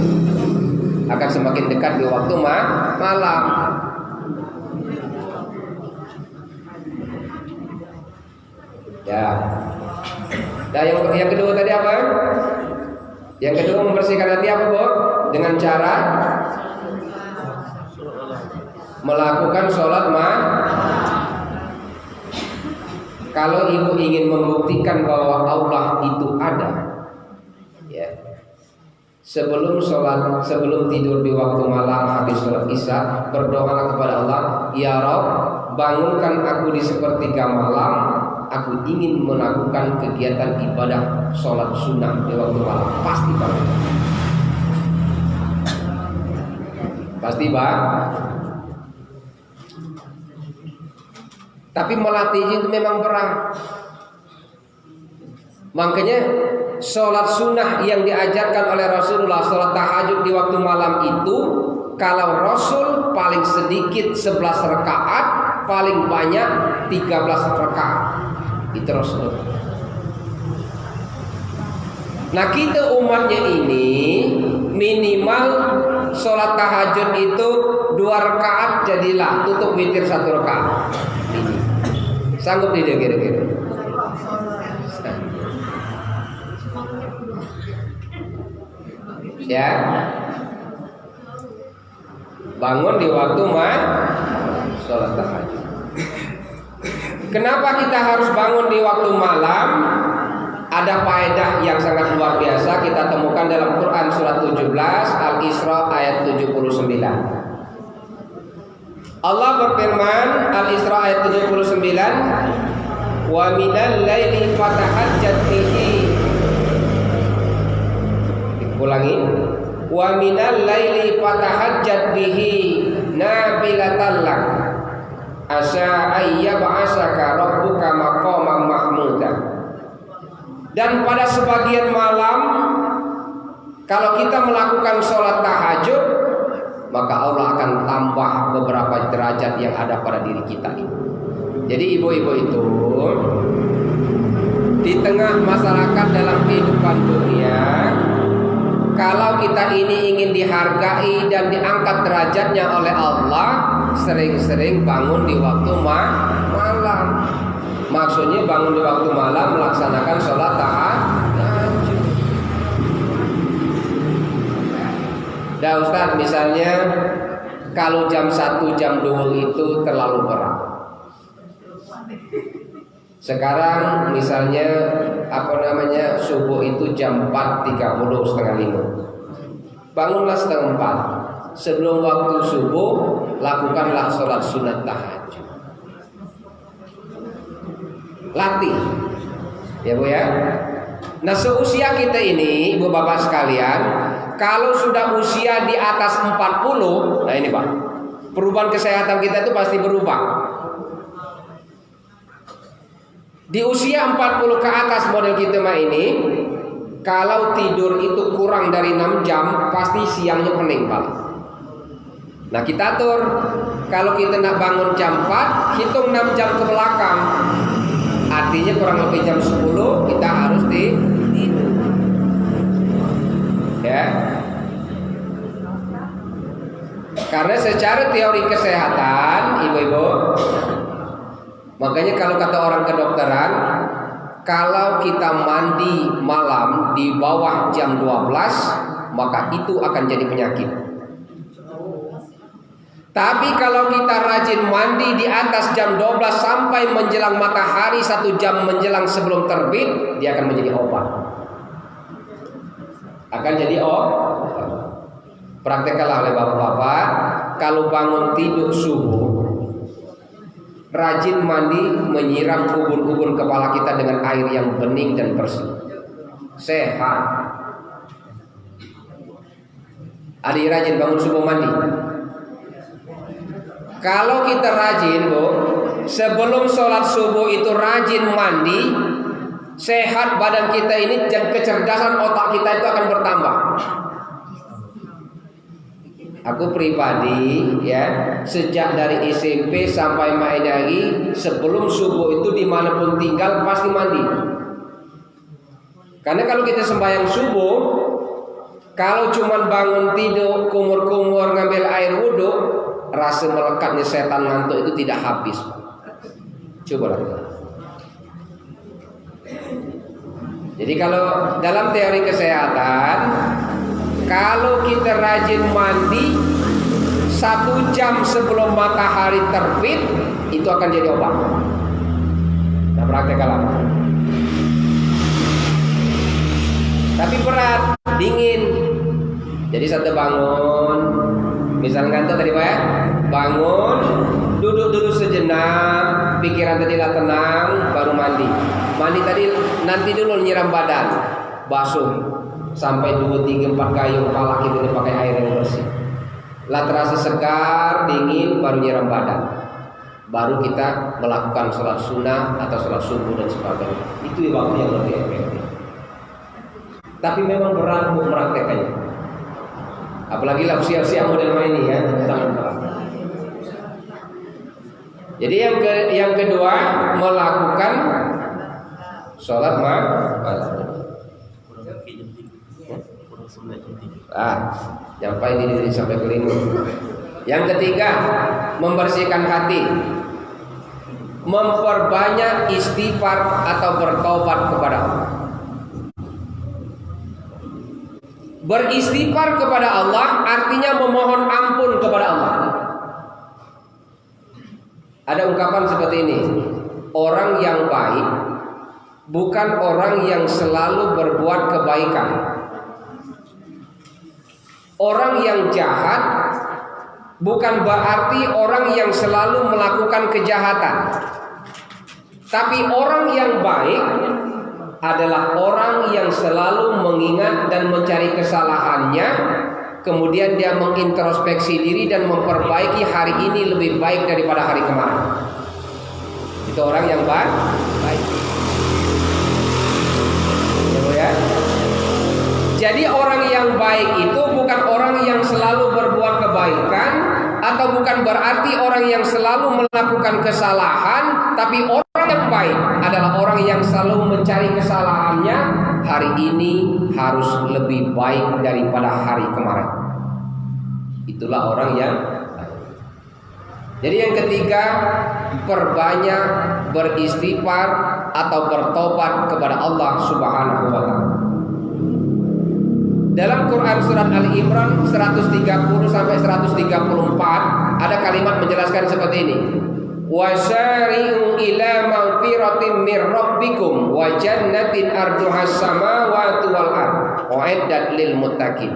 Speaker 1: Akan semakin dekat di waktu malam. Ya. Nah, yang kedua tadi apa? Yang kedua membersihkan hati apa, Bu? Dengan cara melakukan sholat Kalau ibu ingin membuktikan bahwa Allah itu ada, ya, sebelum tidur di waktu malam habis sholat isya, berdoalah kepada Allah, ya Rabb, bangunkan aku di sepertiga malam, aku ingin melakukan kegiatan ibadah sholat sunnah di waktu malam. Pasti bangun. Pasti Tapi melatih itu memang berat. Makanya sholat sunnah yang diajarkan oleh Rasulullah, sholat tahajud di waktu malam itu, kalau Rasul paling sedikit 11 rakaat, paling banyak 13 rakaat. Itu Rasul. Nah, kita umatnya ini minimal sholat tahajud itu 2 rakaat jadilah, tutup witir 1 rakaat. Sanggup tidak kira-kira? Ya, bangun di waktu sholat tahajud. Kenapa kita harus bangun di waktu malam? Ada faedah yang sangat luar biasa kita temukan dalam Quran surat 17 Al-Isra ayat 79. Allah berfirman, Al-Isra ayat 79, wa minal laili fatahajjat bihi. Ulangi, wa minal laili fatahajjat bihi nafilatan lak asa ayyab'asaka rabbuka maqaman mahmuda. Dan pada sebagian malam, kalau kita melakukan sholat tahajud, maka Allah akan tambah beberapa derajat yang ada pada diri kita ini. Jadi ibu-ibu itu di tengah masyarakat dalam kehidupan dunia, kalau kita ini ingin dihargai dan diangkat derajatnya oleh Allah, sering-sering bangun di waktu malam. Maksudnya bangun di waktu malam melaksanakan sholat tahajud. Dah Ustaz, misalnya kalau jam 1 jam 2 itu terlalu berat. Sekarang misalnya subuh itu jam 4.30 setengah 5. Bangunlah setengah 4. Sebelum waktu subuh lakukanlah sholat sunat tahajud. Latih, ya Bu ya. Nah seusia kita ini, Ibu Bapak sekalian, kalau sudah usia di atas 40, nah ini Pak, perubahan kesehatan kita itu pasti berubah. Di usia 40 ke atas model kita mah ini, kalau tidur itu kurang dari 6 jam, pasti siangnya pening Pak. Nah kita atur, kalau kita nak bangun jam 4, hitung 6 jam ke belakang. Artinya kurang lebih jam 10 kita harus tidur. Ya. Karena secara teori kesehatan, ibu-ibu, makanya kalau kata orang kedokteran, kalau kita mandi malam di bawah jam 12, maka itu akan jadi penyakit. Tapi kalau kita rajin mandi di atas jam 12 sampai menjelang matahari 1 jam menjelang sebelum terbit, dia akan menjadi obat. Akan jadi obat. Praktekkanlah oleh bapak-bapak. Kalau bangun tidur subuh, rajin mandi, menyiram ubun-ubun kepala kita dengan air yang bening dan bersih. Sehat. Adik rajin bangun subuh mandi. Kalau kita rajin, Bu, sebelum sholat subuh itu rajin mandi, sehat badan kita ini dan kecerdasan otak kita itu akan bertambah. Aku pribadi ya, sejak dari SMP sampai Mainari, sebelum subuh itu dimanapun tinggal pasti mandi. Karena kalau kita sembahyang subuh, kalau cuman bangun tidur kumur-kumur ngambil air wudhu, rasa melekatnya setan ngantuk itu tidak habis. Coba lah. Jadi kalau dalam teori kesehatan, kalau kita rajin mandi 1 jam sebelum matahari terbit, itu akan jadi obat. Nah praktekkan. Tapi berat, dingin. Jadi satu bangun, misalnya ngantuk tadi Pak ya, bangun, duduk sejenak, pikiran tadi lah tenang, baru mandi. Mandi tadi nanti dulu nyiram badan, basuh sampai 2, 3, 4 gayung kepala kita dipakai air yang bersih. Lah terasa segar, dingin, baru nyiram badan. Baru kita melakukan sholat sunnah atau sholat subuh dan sebagainya. Itu waktu yang lebih efektif. Tapi memang berat untuk meraktekannya. Apalagi lah usia-usia model ini ya, sangat berat. Jadi yang kedua, melakukan sholat malam. Sampai ini sampai kelima. Yang ketiga, membersihkan hati, memperbanyak istighfar atau bertobat kepada Allah. Beristighfar kepada Allah artinya memohon ampun kepada Allah. Ada ungkapan seperti ini, orang yang baik bukan orang yang selalu berbuat kebaikan. Orang yang jahat bukan berarti orang yang selalu melakukan kejahatan. Tapi orang yang baik adalah orang yang selalu mengingat dan mencari kesalahannya, kemudian dia mengintrospeksi diri dan memperbaiki hari ini lebih baik daripada hari kemarin. Itu orang yang baik. Ya. Jadi orang yang baik itu bukan orang yang selalu berbuat kebaikan, atau bukan berarti orang yang selalu melakukan kesalahan, tapi orang yang baik adalah orang yang selalu mencari kesalahannya. Hari ini harus lebih baik daripada hari kemarin. Itulah orang yang baik. Jadi yang ketiga, perbanyak beristighfar atau bertobat kepada Allah Subhanahu wa taala. Dalam Quran surat Ali Imran 130 sampai 134 ada kalimat menjelaskan seperti ini. Wasyari'u ila maghfiratin mir rabbikum wa jannatin arduhas samawati wal ard uiddat lil muttaqin.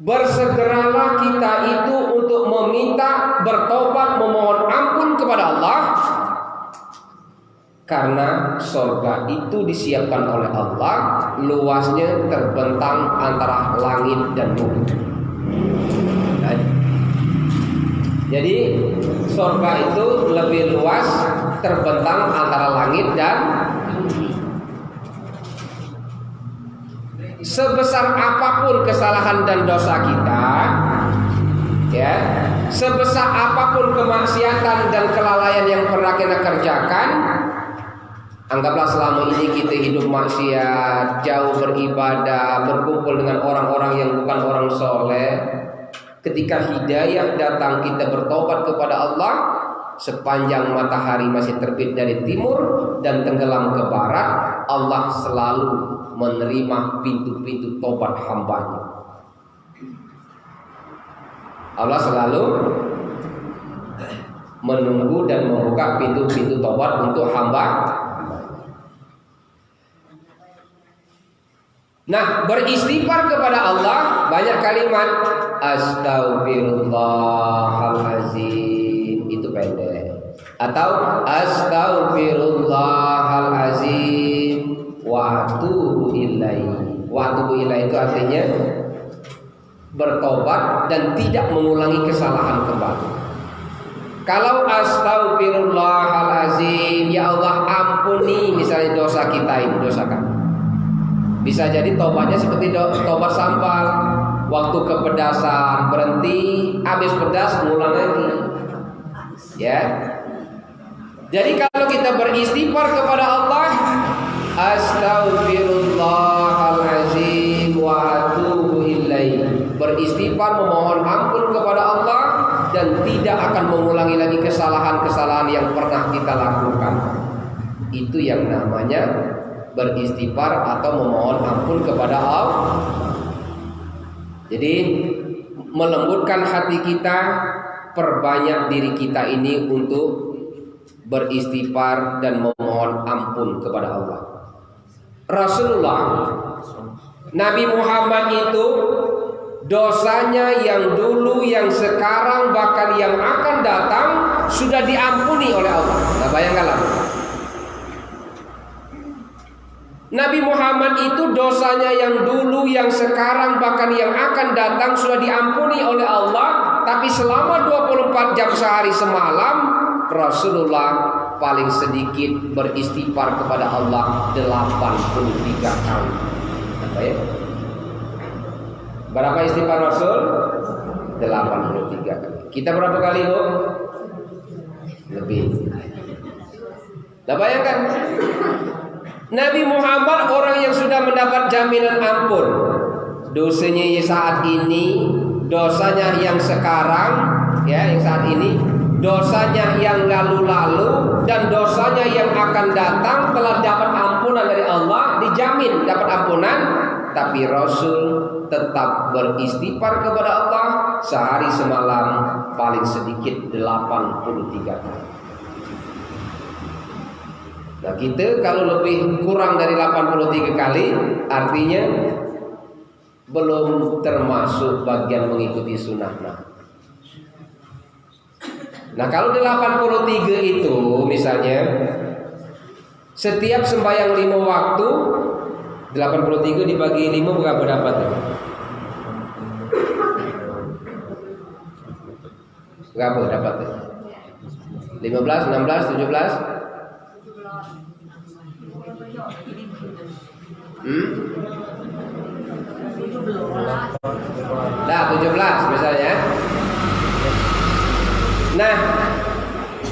Speaker 1: Bersegeralah kita itu untuk meminta, bertobat, memohon ampun kepada Allah, karena surga itu disiapkan oleh Allah, luasnya terbentang antara langit dan bumi. Jadi surga itu lebih luas, terbentang antara langit dan bumi. Sebesar apapun kesalahan dan dosa kita, ya, sebesar apapun kemaksiatan dan kelalaian yang pernah kita kerjakan, anggaplah selama ini kita hidup maksiat, jauh beribadah, berkumpul dengan orang-orang yang bukan orang soleh. Ketika hidayah datang, kita bertobat kepada Allah. Sepanjang matahari masih terbit dari timur dan tenggelam ke barat, Allah selalu menerima pintu-pintu tobat hambanya. Allah selalu menunggu dan membuka pintu-pintu tobat untuk hamba. Nah, beristighfar kepada Allah banyak kalimat. Astaghfirullahalazim, itu pendek. Atau astaghfirullahalazim wa atubu ilaihi. Wa atubu ilaihi itu artinya bertobat dan tidak mengulangi kesalahan kembali. Kalau astaghfirullahalazim, ya Allah ampuni misalnya dosa kita ini, dosa kami. Bisa jadi tobatnya seperti tobat sampal, waktu kepedasan berhenti, habis pedas ngulang lagi. Ya. Jadi kalau kita beristighfar kepada Allah, astaghfirullahalazim wa atubu ilaihi, beristighfar memohon ampun kepada Allah dan tidak akan mengulangi lagi kesalahan-kesalahan yang pernah kita lakukan. Itu yang namanya beristighfar atau memohon ampun kepada Allah. Jadi melembutkan hati kita, perbanyak diri kita ini untuk beristighfar dan memohon ampun kepada Allah. Rasulullah Nabi Muhammad itu dosanya yang dulu, yang sekarang, bahkan yang akan datang sudah diampuni oleh Allah. Nah, bayangkanlah. Nabi Muhammad itu dosanya yang dulu, yang sekarang, bahkan yang akan datang sudah diampuni oleh Allah. Tapi selama 24 jam sehari semalam, Rasulullah paling sedikit beristighfar kepada Allah 83 kali. Apa ya? Berapa istighfar Rasul? 83 kali. Kita berapa kali, Bu? Lebih. Nah, bayangkan Nabi Muhammad orang yang sudah mendapat jaminan ampun. Dosanya saat ini, dosanya yang sekarang, ya, yang saat ini, dosanya yang lalu-lalu, dan dosanya yang akan datang telah dapat ampunan dari Allah, dijamin dapat ampunan. Tapi Rasul tetap beristighfar kepada Allah sehari semalam paling sedikit 83 kali. Nah kita kalau lebih kurang dari 83 kali artinya belum termasuk bagian mengikuti sunnah. Nah kalau 83 itu misalnya setiap sembahyang 5 waktu 83 dibagi 5 berapa dapat? Berapa dapat? 15, 16, 17? Nah 17 misalnya. Nah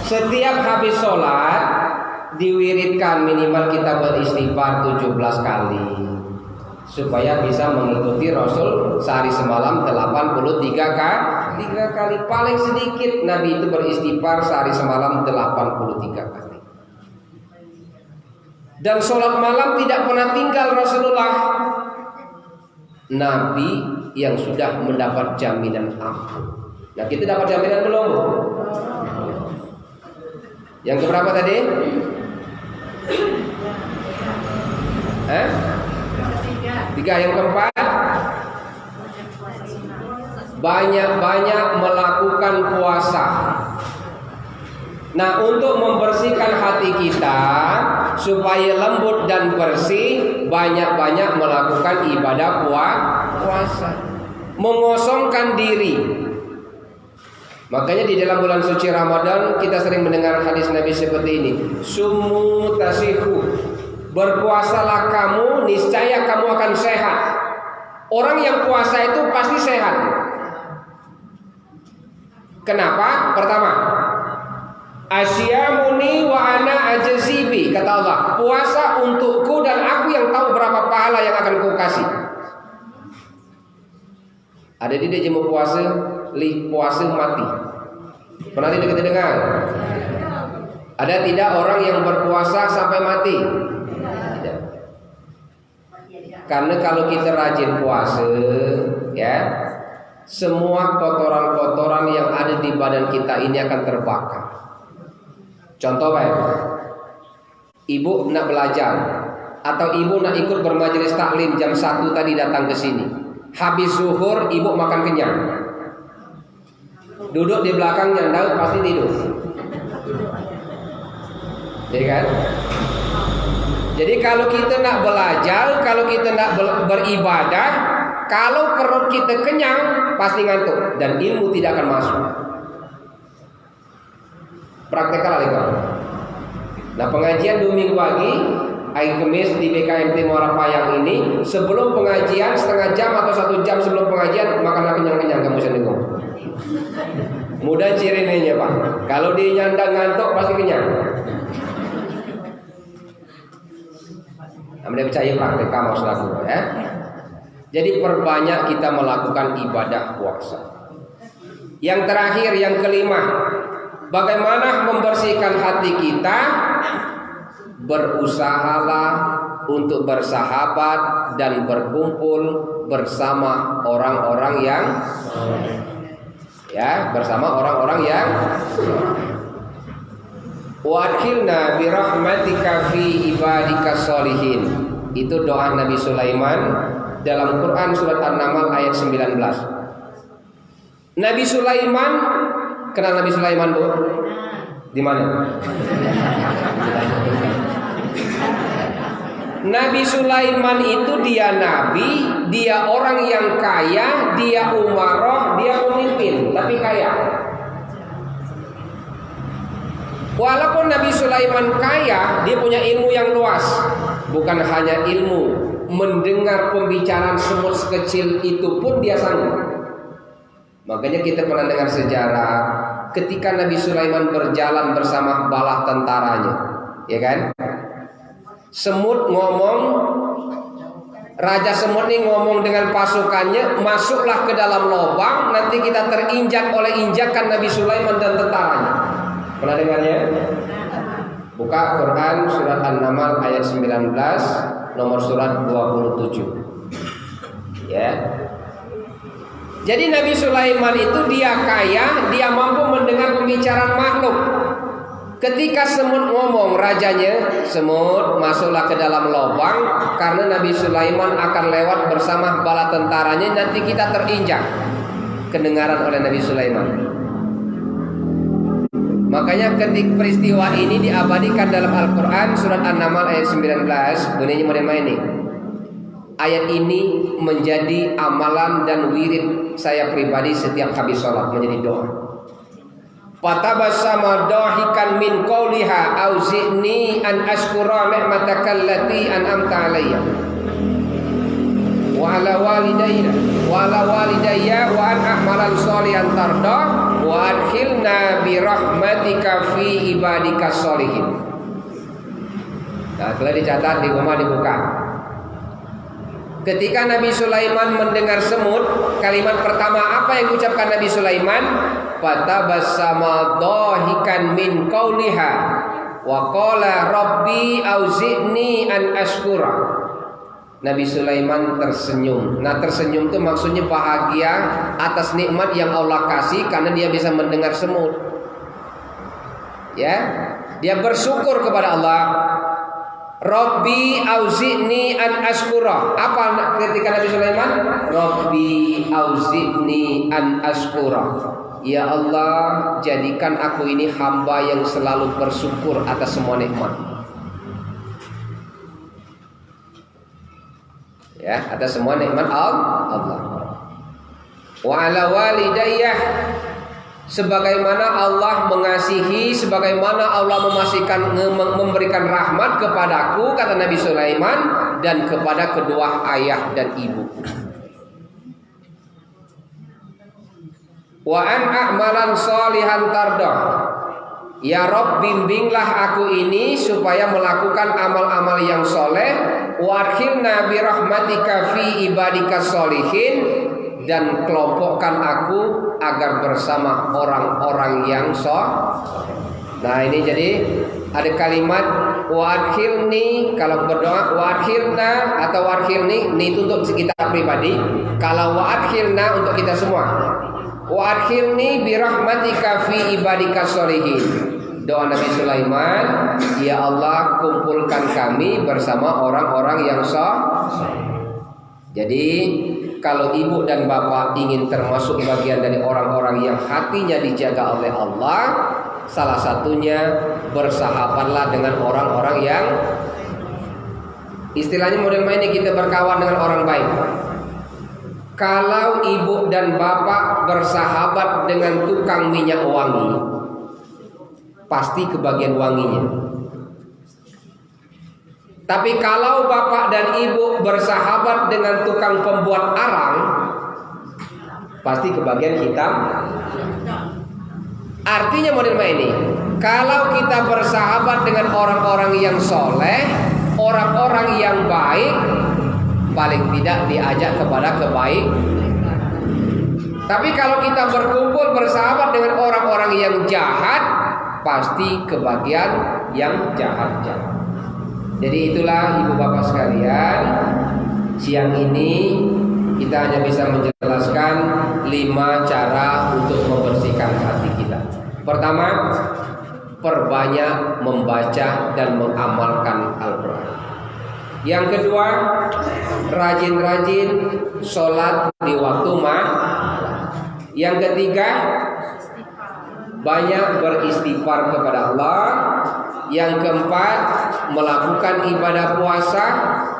Speaker 1: setiap habis sholat diwiridkan minimal kita beristighfar 17 kali supaya bisa mengikuti Rasul sehari semalam 83 kali. Paling sedikit Nabi itu beristighfar sehari semalam 83 kali. Dan sholat malam tidak pernah tinggal Rasulullah. Nabi yang sudah mendapat jaminan ampun. Nah kita dapat jaminan belum? Yang keberapa tadi? Tiga. Yang keempat, banyak-banyak melakukan puasa. Nah untuk membersihkan hati kita supaya lembut dan bersih, banyak-banyak melakukan ibadah puasa, mengosongkan diri. Makanya di dalam bulan suci Ramadan kita sering mendengar hadis Nabi seperti ini, sumu tasihu, berpuasalah kamu, niscaya kamu akan sehat. Orang yang puasa itu pasti sehat. Kenapa? Pertama, asyamuni wa ana ajzibi, kata Allah, puasa untukku dan aku yang tahu berapa pahala yang akan ku kasih. Ada di dia mau puasa mati. Pernah tidak kita dengar? Ada tidak orang yang berpuasa sampai mati? Tidak. Karena kalau kita rajin puasa, ya, semua kotoran-kotoran yang ada di badan kita ini akan terbakar. Contoh baik, ibu nak belajar atau ibu nak ikut bermajelis taklim jam 1 tadi datang ke sini. Habis zuhur ibu makan kenyang. Duduk di belakang nyandau pasti tidur. Ya kan? Jadi kalau kita nak belajar, kalau kita nak beribadah, kalau perut kita kenyang pasti ngantuk dan ilmu tidak akan masuk. Praktekal lagi. Nah pengajian 2 minggu pagi, hari Kamis di BKMT Muara Payang ini, sebelum pengajian setengah jam atau 1 jam sebelum pengajian makanlah kenyang-kenyang kamu sendiri. Mudah cirinya Pak. Kalau dia nyandang ngantuk pasti kenyang. Anda percaya praktekal harus lakukan ya. Jadi perbanyak kita melakukan ibadah puasa. Yang terakhir, yang kelima, bagaimana membersihkan hati kita? Berusahalah untuk bersahabat dan berkumpul bersama orang-orang yang Wadkhilna birahmatika fi ibadika sholihin. Itu doa Nabi Sulaiman dalam Quran surat An-Naml ayat 19. Nabi Sulaiman, kenal Nabi Sulaiman Bu? Di mana? Nabi Sulaiman itu dia nabi, dia orang yang kaya, dia umarah, dia pemimpin, tapi kaya. Walaupun Nabi Sulaiman kaya, dia punya ilmu yang luas. Bukan hanya ilmu, mendengar pembicaraan semut sekecil itu pun dia sanggup. Makanya kita pernah dengar sejarah ketika Nabi Sulaiman berjalan bersama bala tentaranya, ya kan? Semut ngomong, Raja Semut ini ngomong dengan pasukannya, masuklah ke dalam lubang, nanti kita terinjak oleh injakan Nabi Sulaiman dan tentaranya. Pernah dengarnya? Buka Quran surat An-Naml ayat 19, nomor surat 27. Ya. Jadi Nabi Sulaiman itu dia kaya, dia mampu mendengar pembicaraan makhluk. Ketika semut ngomong, rajanya, semut masuklah ke dalam lubang karena Nabi Sulaiman akan lewat bersama bala tentaranya, nanti kita terinjak. Kedengaran oleh Nabi Sulaiman. Makanya ketika peristiwa ini diabadikan dalam Al-Quran surat An-Naml ayat 19, bunyinya model ini. Ayat ini menjadi amalan dan wirid saya pribadi setiap habis sholat, menjadi doa. Fatabassama dahikan min qawliha auzi'ni an ashkura ni'mataka allati an'amta alayya wa ala walidayya wa an a'malan sholihan tarda wa adkhilna bi rahmatika fi ibadika sholihin. Nah, telah dicatat di rumah, dibuka. Ketika Nabi Sulaiman mendengar semut, kalimat pertama apa yang diucapkan Nabi Sulaiman? Fatabassama dahikan min qawliha wa qala rabbi auzi'ni an ashkura. Nabi Sulaiman tersenyum. Nah, tersenyum itu maksudnya bahagia atas nikmat yang Allah kasih karena dia bisa mendengar semut. Ya, dia bersyukur kepada Allah. Rabbi auzi'ni an ashkura. Apa ketika Nabi Sulaiman? Rabbi auzi'ni an ashkura. Ya Allah, jadikan aku ini hamba yang selalu bersyukur atas semua nikmat. Ya, atas semua nikmat Allah. Wa ala walidayya, sebagaimana Allah mengasihi, sebagaimana Allah memberikan rahmat kepadaku, kata Nabi Sulaiman, dan kepada kedua ayah dan ibu. Wa an a'malan sholihan tardah. Ya Rabb, bimbinglah aku ini supaya melakukan amal-amal yang soleh. Wa adkhilna bi rahmatika fi ibadika sholihin, dan kelompokkan aku agar bersama orang-orang yang soleh. Nah, ini jadi ada kalimat wa'adkhilni, kalau berdoa wa'adkhilna atau wa'adkhilni, ini itu untuk kita pribadi. Kalau wa'adkhilna untuk kita semua. Wa'adkhilni birahmatika fi ibadika sholihin. Doa Nabi Sulaiman, ya Allah, kumpulkan kami bersama orang-orang yang soleh. Jadi kalau ibu dan bapak ingin termasuk bagian dari orang-orang yang hatinya dijaga oleh Allah, salah satunya bersahabatlah dengan orang-orang yang, istilahnya model ini, kita berkawan dengan orang baik. Kalau ibu dan bapak bersahabat dengan tukang minyak wangi, pasti kebagian wanginya. Tapi kalau bapak dan ibu bersahabat dengan tukang pembuat arang, pasti kebagian hitam. Artinya model ini, kalau kita bersahabat dengan orang-orang yang soleh, orang-orang yang baik, paling tidak diajak kepada kebaikan. Tapi kalau kita berkumpul bersahabat dengan orang-orang yang jahat, pasti kebagian yang jahat-jahat. Jadi itulah ibu bapak sekalian, siang ini kita hanya bisa menjelaskan 5 cara untuk membersihkan hati kita. Pertama, perbanyak membaca dan mengamalkan Al-Quran. Yang kedua, rajin-rajin sholat di waktu malam. Yang ketiga, banyak beristighfar kepada Allah. Yang keempat, melakukan ibadah puasa.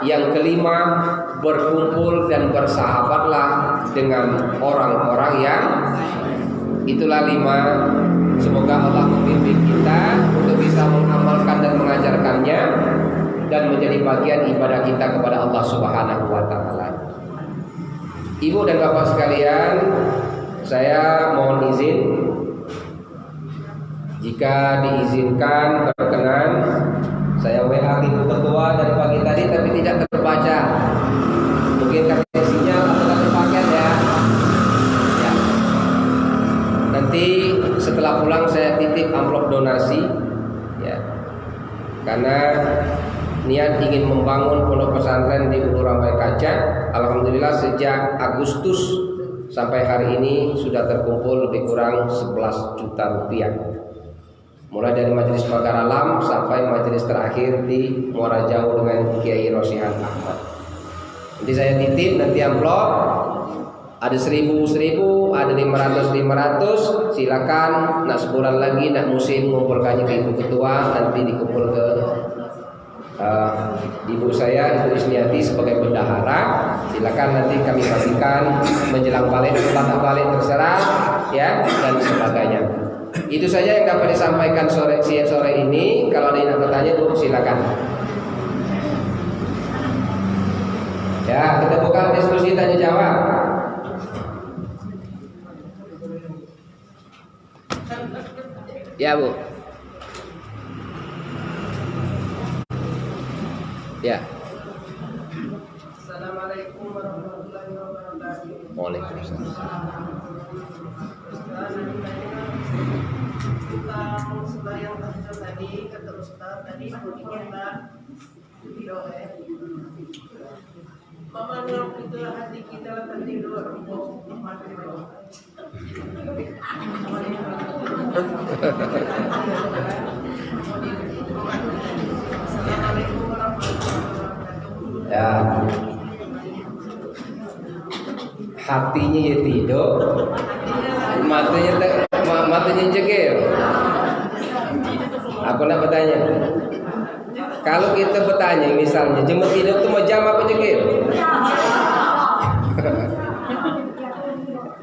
Speaker 1: Yang kelima, berkumpul dan bersahabatlah dengan orang-orang yang, itulah 5. Semoga Allah membimbing kita untuk bisa mengamalkan dan mengajarkannya dan menjadi bagian ibadah kita kepada Allah Subhanahu wa taala. Ibu dan bapak sekalian, saya mohon izin, jika diizinkan, berkenan, saya WA ibu ketua dari pagi tadi tapi tidak terbaca. Mungkin karena sinyal atau karena paket ya. Nanti setelah pulang saya titip amplop donasi, ya. Karena niat ingin membangun pondok pesantren di Ulu Rambai Kaca. Alhamdulillah sejak Agustus sampai hari ini sudah terkumpul lebih kurang 11 juta rupiah. mulai dari majelis Pagar Alam sampai majelis terakhir di Muara Jauh dengan Kiai Rosihan Ahmad. Nanti saya titip nanti amplop, ada 1000, ada 500. Silakan nak sebulan lagi nak musim mengumpulkannya ke Ibu Ketua, nanti dikumpul ke ibu saya, Ibu Isniati sebagai bendahara. Silakan nanti kami pastikan menjelang balik, setelah balik terserah ya, dan sebagainya. Itu saja yang dapat disampaikan sore ini. Kalau ada yang bertanya Bu, silakan. Ya, kita buka diskusi tanya jawab. Ya Bu. Ya.
Speaker 2: Assalamualaikum warahmatullahi wabarakatuh.
Speaker 1: Waalaikumsalam.
Speaker 2: Tentang sembahyang tahajud tadi, kata Ustaz tadi kita video Mama yang itu hati kita lah tidur mati. Assalamualaikum warahmatullahi wabarakatuh.
Speaker 1: Ya. Hatinya ya tidur, matanya jegel. Aku nak bertanya, kalau kita bertanya misalnya jemut tidur itu mau jam apa jegel?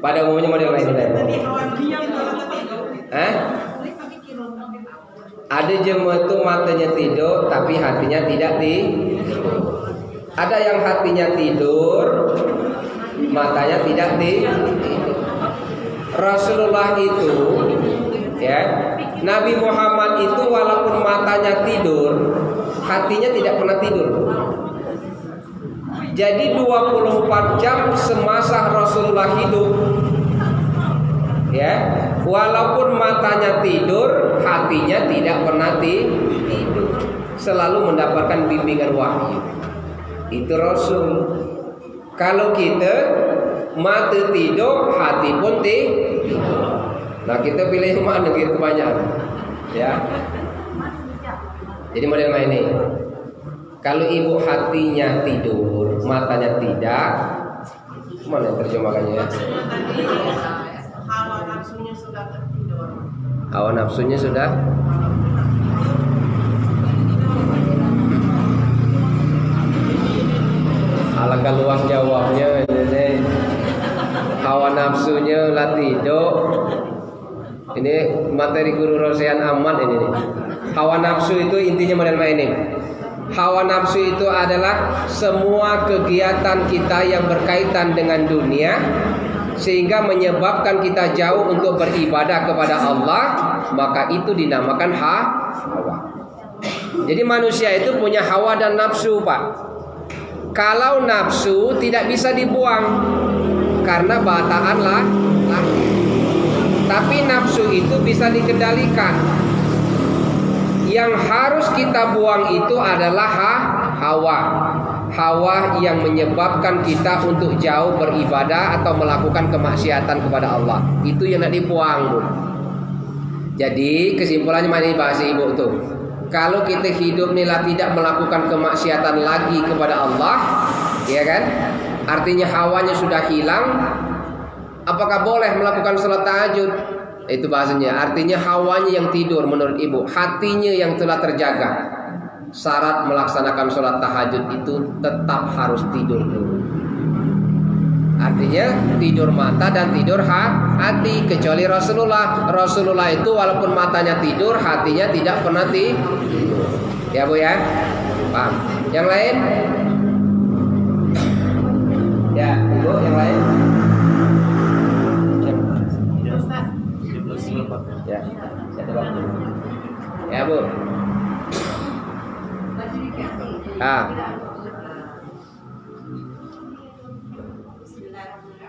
Speaker 1: Pada umumnya model lain. Ada jemut itu matanya tidur tapi hatinya tidak tidur. Ada yang hatinya tidur, matanya tidak tidur. Rasulullah itu ya, Nabi Muhammad itu walaupun matanya tidur, hatinya tidak pernah tidur. Jadi 24 jam semasa Rasulullah hidup ya, walaupun matanya tidur, hatinya tidak pernah tidur. Selalu mendapatkan bimbingan wahyu. Itu Rasul. Kalau kita mata tidur, hati pun tidur. Nah kita pilih yang mana kita kebanyakan ya. Jadi model main ini. Kalau ibu hatinya tidur, matanya tidak, mana yang terjemahkannya ya?
Speaker 2: Hawa nafsunya sudah tertidur.
Speaker 1: Hawa nafsunya sudah. Alangkah luas jawabnya ini. Hawa nafsunya lah tidur. Ini materi Guru Rosihan Ahmad ini nih. Hawa nafsu itu intinya model ini. Hawa nafsu itu adalah semua kegiatan kita yang berkaitan dengan dunia sehingga menyebabkan kita jauh untuk beribadah kepada Allah, maka itu dinamakan hawa. Jadi manusia itu punya hawa dan nafsu, Pak. Kalau nafsu tidak bisa dibuang karena bataan lah. Tapi nafsu itu bisa dikendalikan. Yang harus kita buang itu adalah hawa. Hawa yang menyebabkan kita untuk jauh beribadah atau melakukan kemaksiatan kepada Allah. Itu yang nak dibuang, Bu. Jadi kesimpulannya mana bahasa Ibu tuh? Kalau kita hidup nila tidak melakukan kemaksiatan lagi kepada Allah, ya kan? Artinya hawanya sudah hilang. Apakah boleh melakukan sholat tahajud? Itu bahasanya. Artinya hawanya yang tidur menurut Ibu, hatinya yang telah terjaga. Syarat melaksanakan sholat tahajud itu tetap harus tidur dulu. Artinya tidur mata dan tidur hati. Kecuali Rasulullah. Rasulullah itu walaupun matanya tidur, hatinya tidak pernah tidur. Ya Bu ya, paham? Yang lain? Ya Ibu, yang lain? Ya, saya coba. Ya Bu.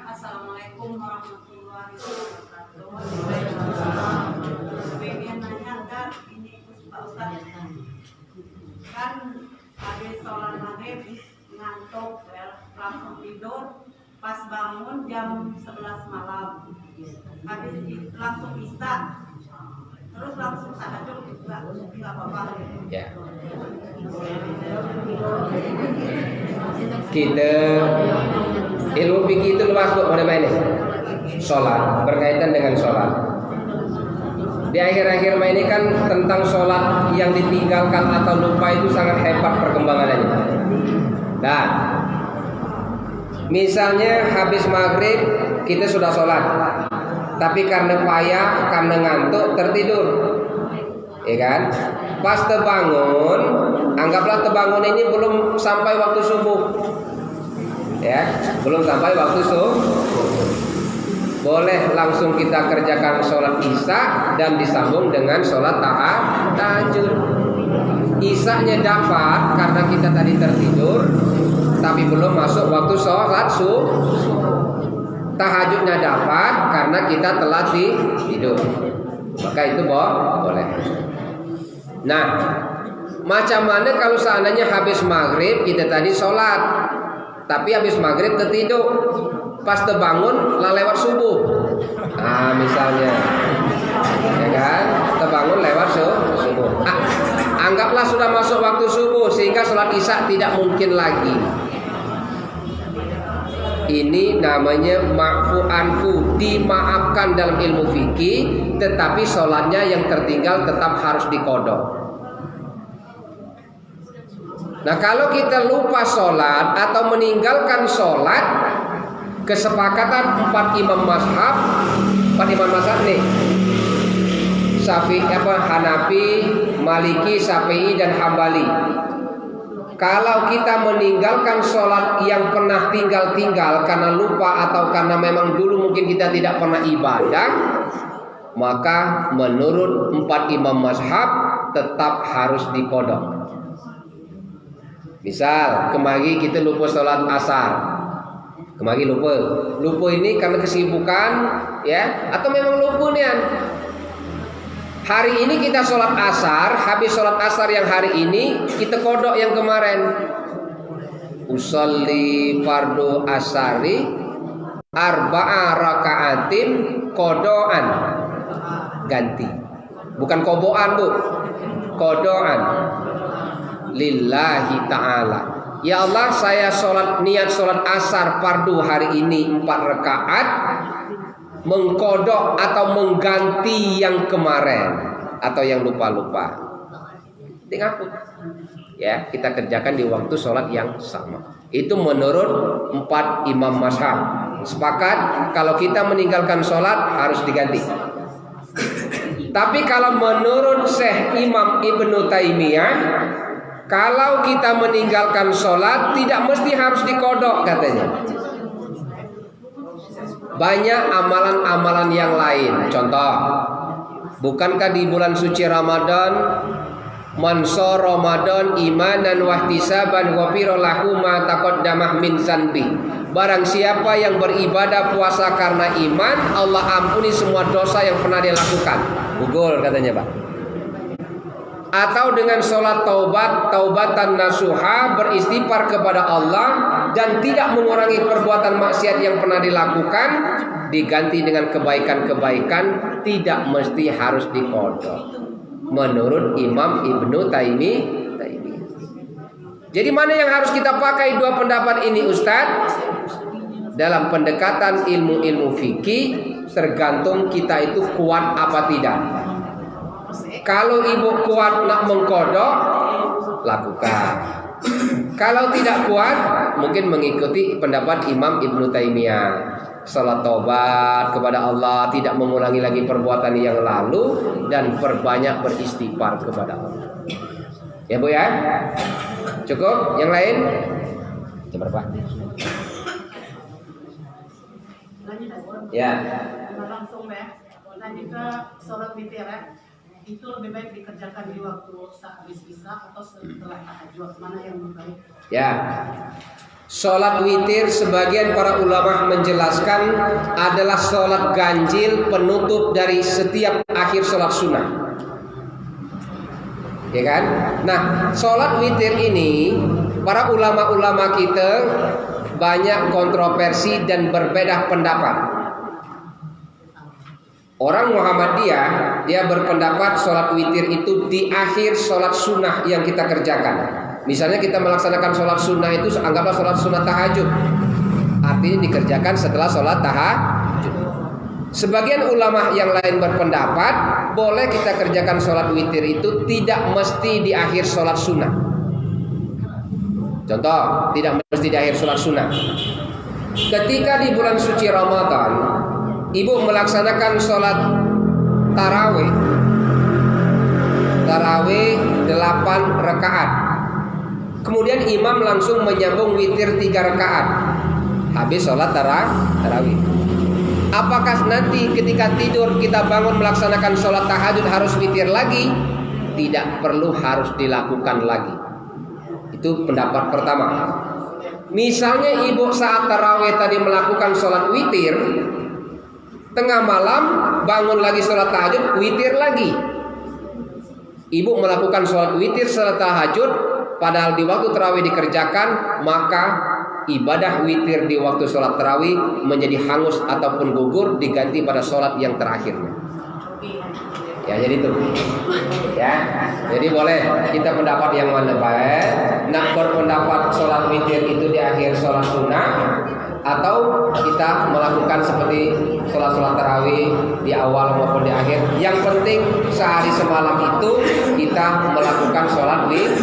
Speaker 3: Assalamualaikum warahmatullahi wabarakatuh. Pengen nanya kan ini Pak Ustaz, kan habis sholat maghrib ngantuk ya, langsung tidur, pas bangun jam 11 malam, habis langsung isya, terus langsung tahajud nggak apa-apa.
Speaker 1: Ya. Kita ilmu fikih itu luas kok mana ini? Sholat, berkaitan dengan sholat. Di akhir-akhir ini kan tentang sholat yang ditinggalkan atau lupa itu sangat hebat perkembangannya. Nah, misalnya habis maghrib kita sudah sholat, tapi karena payah, karena ngantuk tertidur, ya kan? Pas terbangun, anggaplah terbangun ini belum sampai waktu subuh, ya, belum sampai waktu subuh. Boleh langsung kita kerjakan sholat isya dan disambung dengan sholat tahajud. Isyanya dapat karena kita tadi tertidur, tapi belum masuk waktu sholat subuh. Tahajudnya dapat karena kita telah tidur, maka itu boleh. Nah, macam mana kalau seandainya habis maghrib kita tadi sholat, tapi habis maghrib tertidur, pas terbangun lah lewat subuh. Nah, misalnya, ya kan, terbangun lewat subuh. Anggaplah sudah masuk waktu subuh sehingga sholat isya tidak mungkin lagi. Ini namanya ma'fu anhu, dimaafkan dalam ilmu fikih, tetapi sholatnya yang tertinggal tetap harus diqodho. Nah, kalau kita lupa sholat atau meninggalkan sholat, kesepakatan 4 imam mazhab nih, Hanafi, Maliki, Syafi'i dan Hambali. Kalau kita meninggalkan sholat yang pernah tinggal karena lupa atau karena memang dulu mungkin kita tidak pernah ibadah, maka menurut 4 imam mazhab tetap harus diqodho. Misal kemarin kita lupa sholat asar, kemarin lupa ini karena kesibukan, ya, atau memang lupa nih. Hari ini kita sholat asar, habis sholat asar yang hari ini kita kodok yang kemarin. Usolli fardu asari arba'a raka'atin kodoan, ganti, bukan koboan bu, kodoan. Lillahi ta'ala. Ya Allah, saya niat sholat asar fardu hari ini 4 rakaat, mengkodok atau mengganti yang kemarin atau yang lupa-lupa. Tinggal ya, kita kerjakan di waktu sholat yang sama. Itu menurut 4 imam mazhab. Sepakat kalau kita meninggalkan sholat harus diganti. Tapi kalau menurut Syekh Imam Ibnu Taimiyah, kalau kita meninggalkan sholat tidak mesti harus dikodok katanya. Banyak amalan-amalan yang lain. Contoh, bukankah di bulan suci Ramadan, man shoma Ramadan imanan wa ihtisaban ghufira lahu ma taqaddama min dzanbi. Barang siapa yang beribadah puasa karena iman, Allah ampuni semua dosa yang pernah dia lakukan. Gugul katanya, Pak. Atau dengan sholat taubatan nasuha, beristighfar kepada Allah dan tidak mengurangi perbuatan maksiat yang pernah dilakukan, diganti dengan kebaikan-kebaikan, tidak mesti harus diqodho. Menurut Imam Ibnu Taimiyah. Jadi mana yang harus kita pakai dua pendapat ini, Ustadz? Dalam pendekatan ilmu-ilmu fikih, tergantung kita itu kuat apa tidak. Kalau ibu kuat nak mengkodok, lakukan. Kalau tidak kuat, mungkin mengikuti pendapat Imam Ibnu Taimiyah. Salat taubat kepada Allah, tidak mengulangi lagi perbuatan yang lalu, dan perbanyak beristighfar kepada Allah. Ya Bu ya? Cukup? Yang lain? Coba Pak. Ya.
Speaker 2: Langsung ya. Lanjut ke sholat witir ya. Itu lebih baik dikerjakan di waktu habis isya atau setelah tahajud, mana yang lebih baik?
Speaker 1: Ya. Sholat witir sebagian para ulama menjelaskan adalah sholat ganjil penutup dari setiap akhir sholat sunnah. Ya kan? Nah, sholat witir ini para ulama-ulama kita banyak kontroversi dan berbeda pendapat. Orang Muhammadiyah dia berpendapat sholat witir itu di akhir sholat sunnah yang kita kerjakan. Misalnya kita melaksanakan sholat sunnah itu anggaplah sholat sunnah tahajud, artinya dikerjakan setelah sholat tahajud. Sebagian ulama yang lain berpendapat boleh kita kerjakan sholat witir itu tidak mesti di akhir sholat sunnah. Contoh, tidak mesti di akhir sholat sunnah. Ketika di bulan suci Ramadan, ibu melaksanakan sholat tarawih 8 rakaat. Kemudian imam langsung menyambung witir 3 rakaat. Habis sholat tarawih. Apakah nanti ketika tidur kita bangun melaksanakan sholat tahajud harus witir lagi? Tidak perlu harus dilakukan lagi. Itu pendapat pertama. Misalnya ibu saat tarawih tadi melakukan sholat witir, tengah malam bangun lagi sholat tahajud, witir lagi. Ibu melakukan sholat witir setelah tahajud, padahal di waktu tarawih dikerjakan, maka ibadah witir di waktu sholat tarawih menjadi hangus ataupun gugur, diganti pada sholat yang terakhirnya. Ya, jadi itu. Ya, jadi boleh kita pendapat yang mana baik. Nak berpendapat sholat witir itu di akhir sholat sunnah, atau kita melakukan seperti sholat tarawih di awal maupun di akhir. Yang penting sehari semalam itu kita melakukan sholat witir.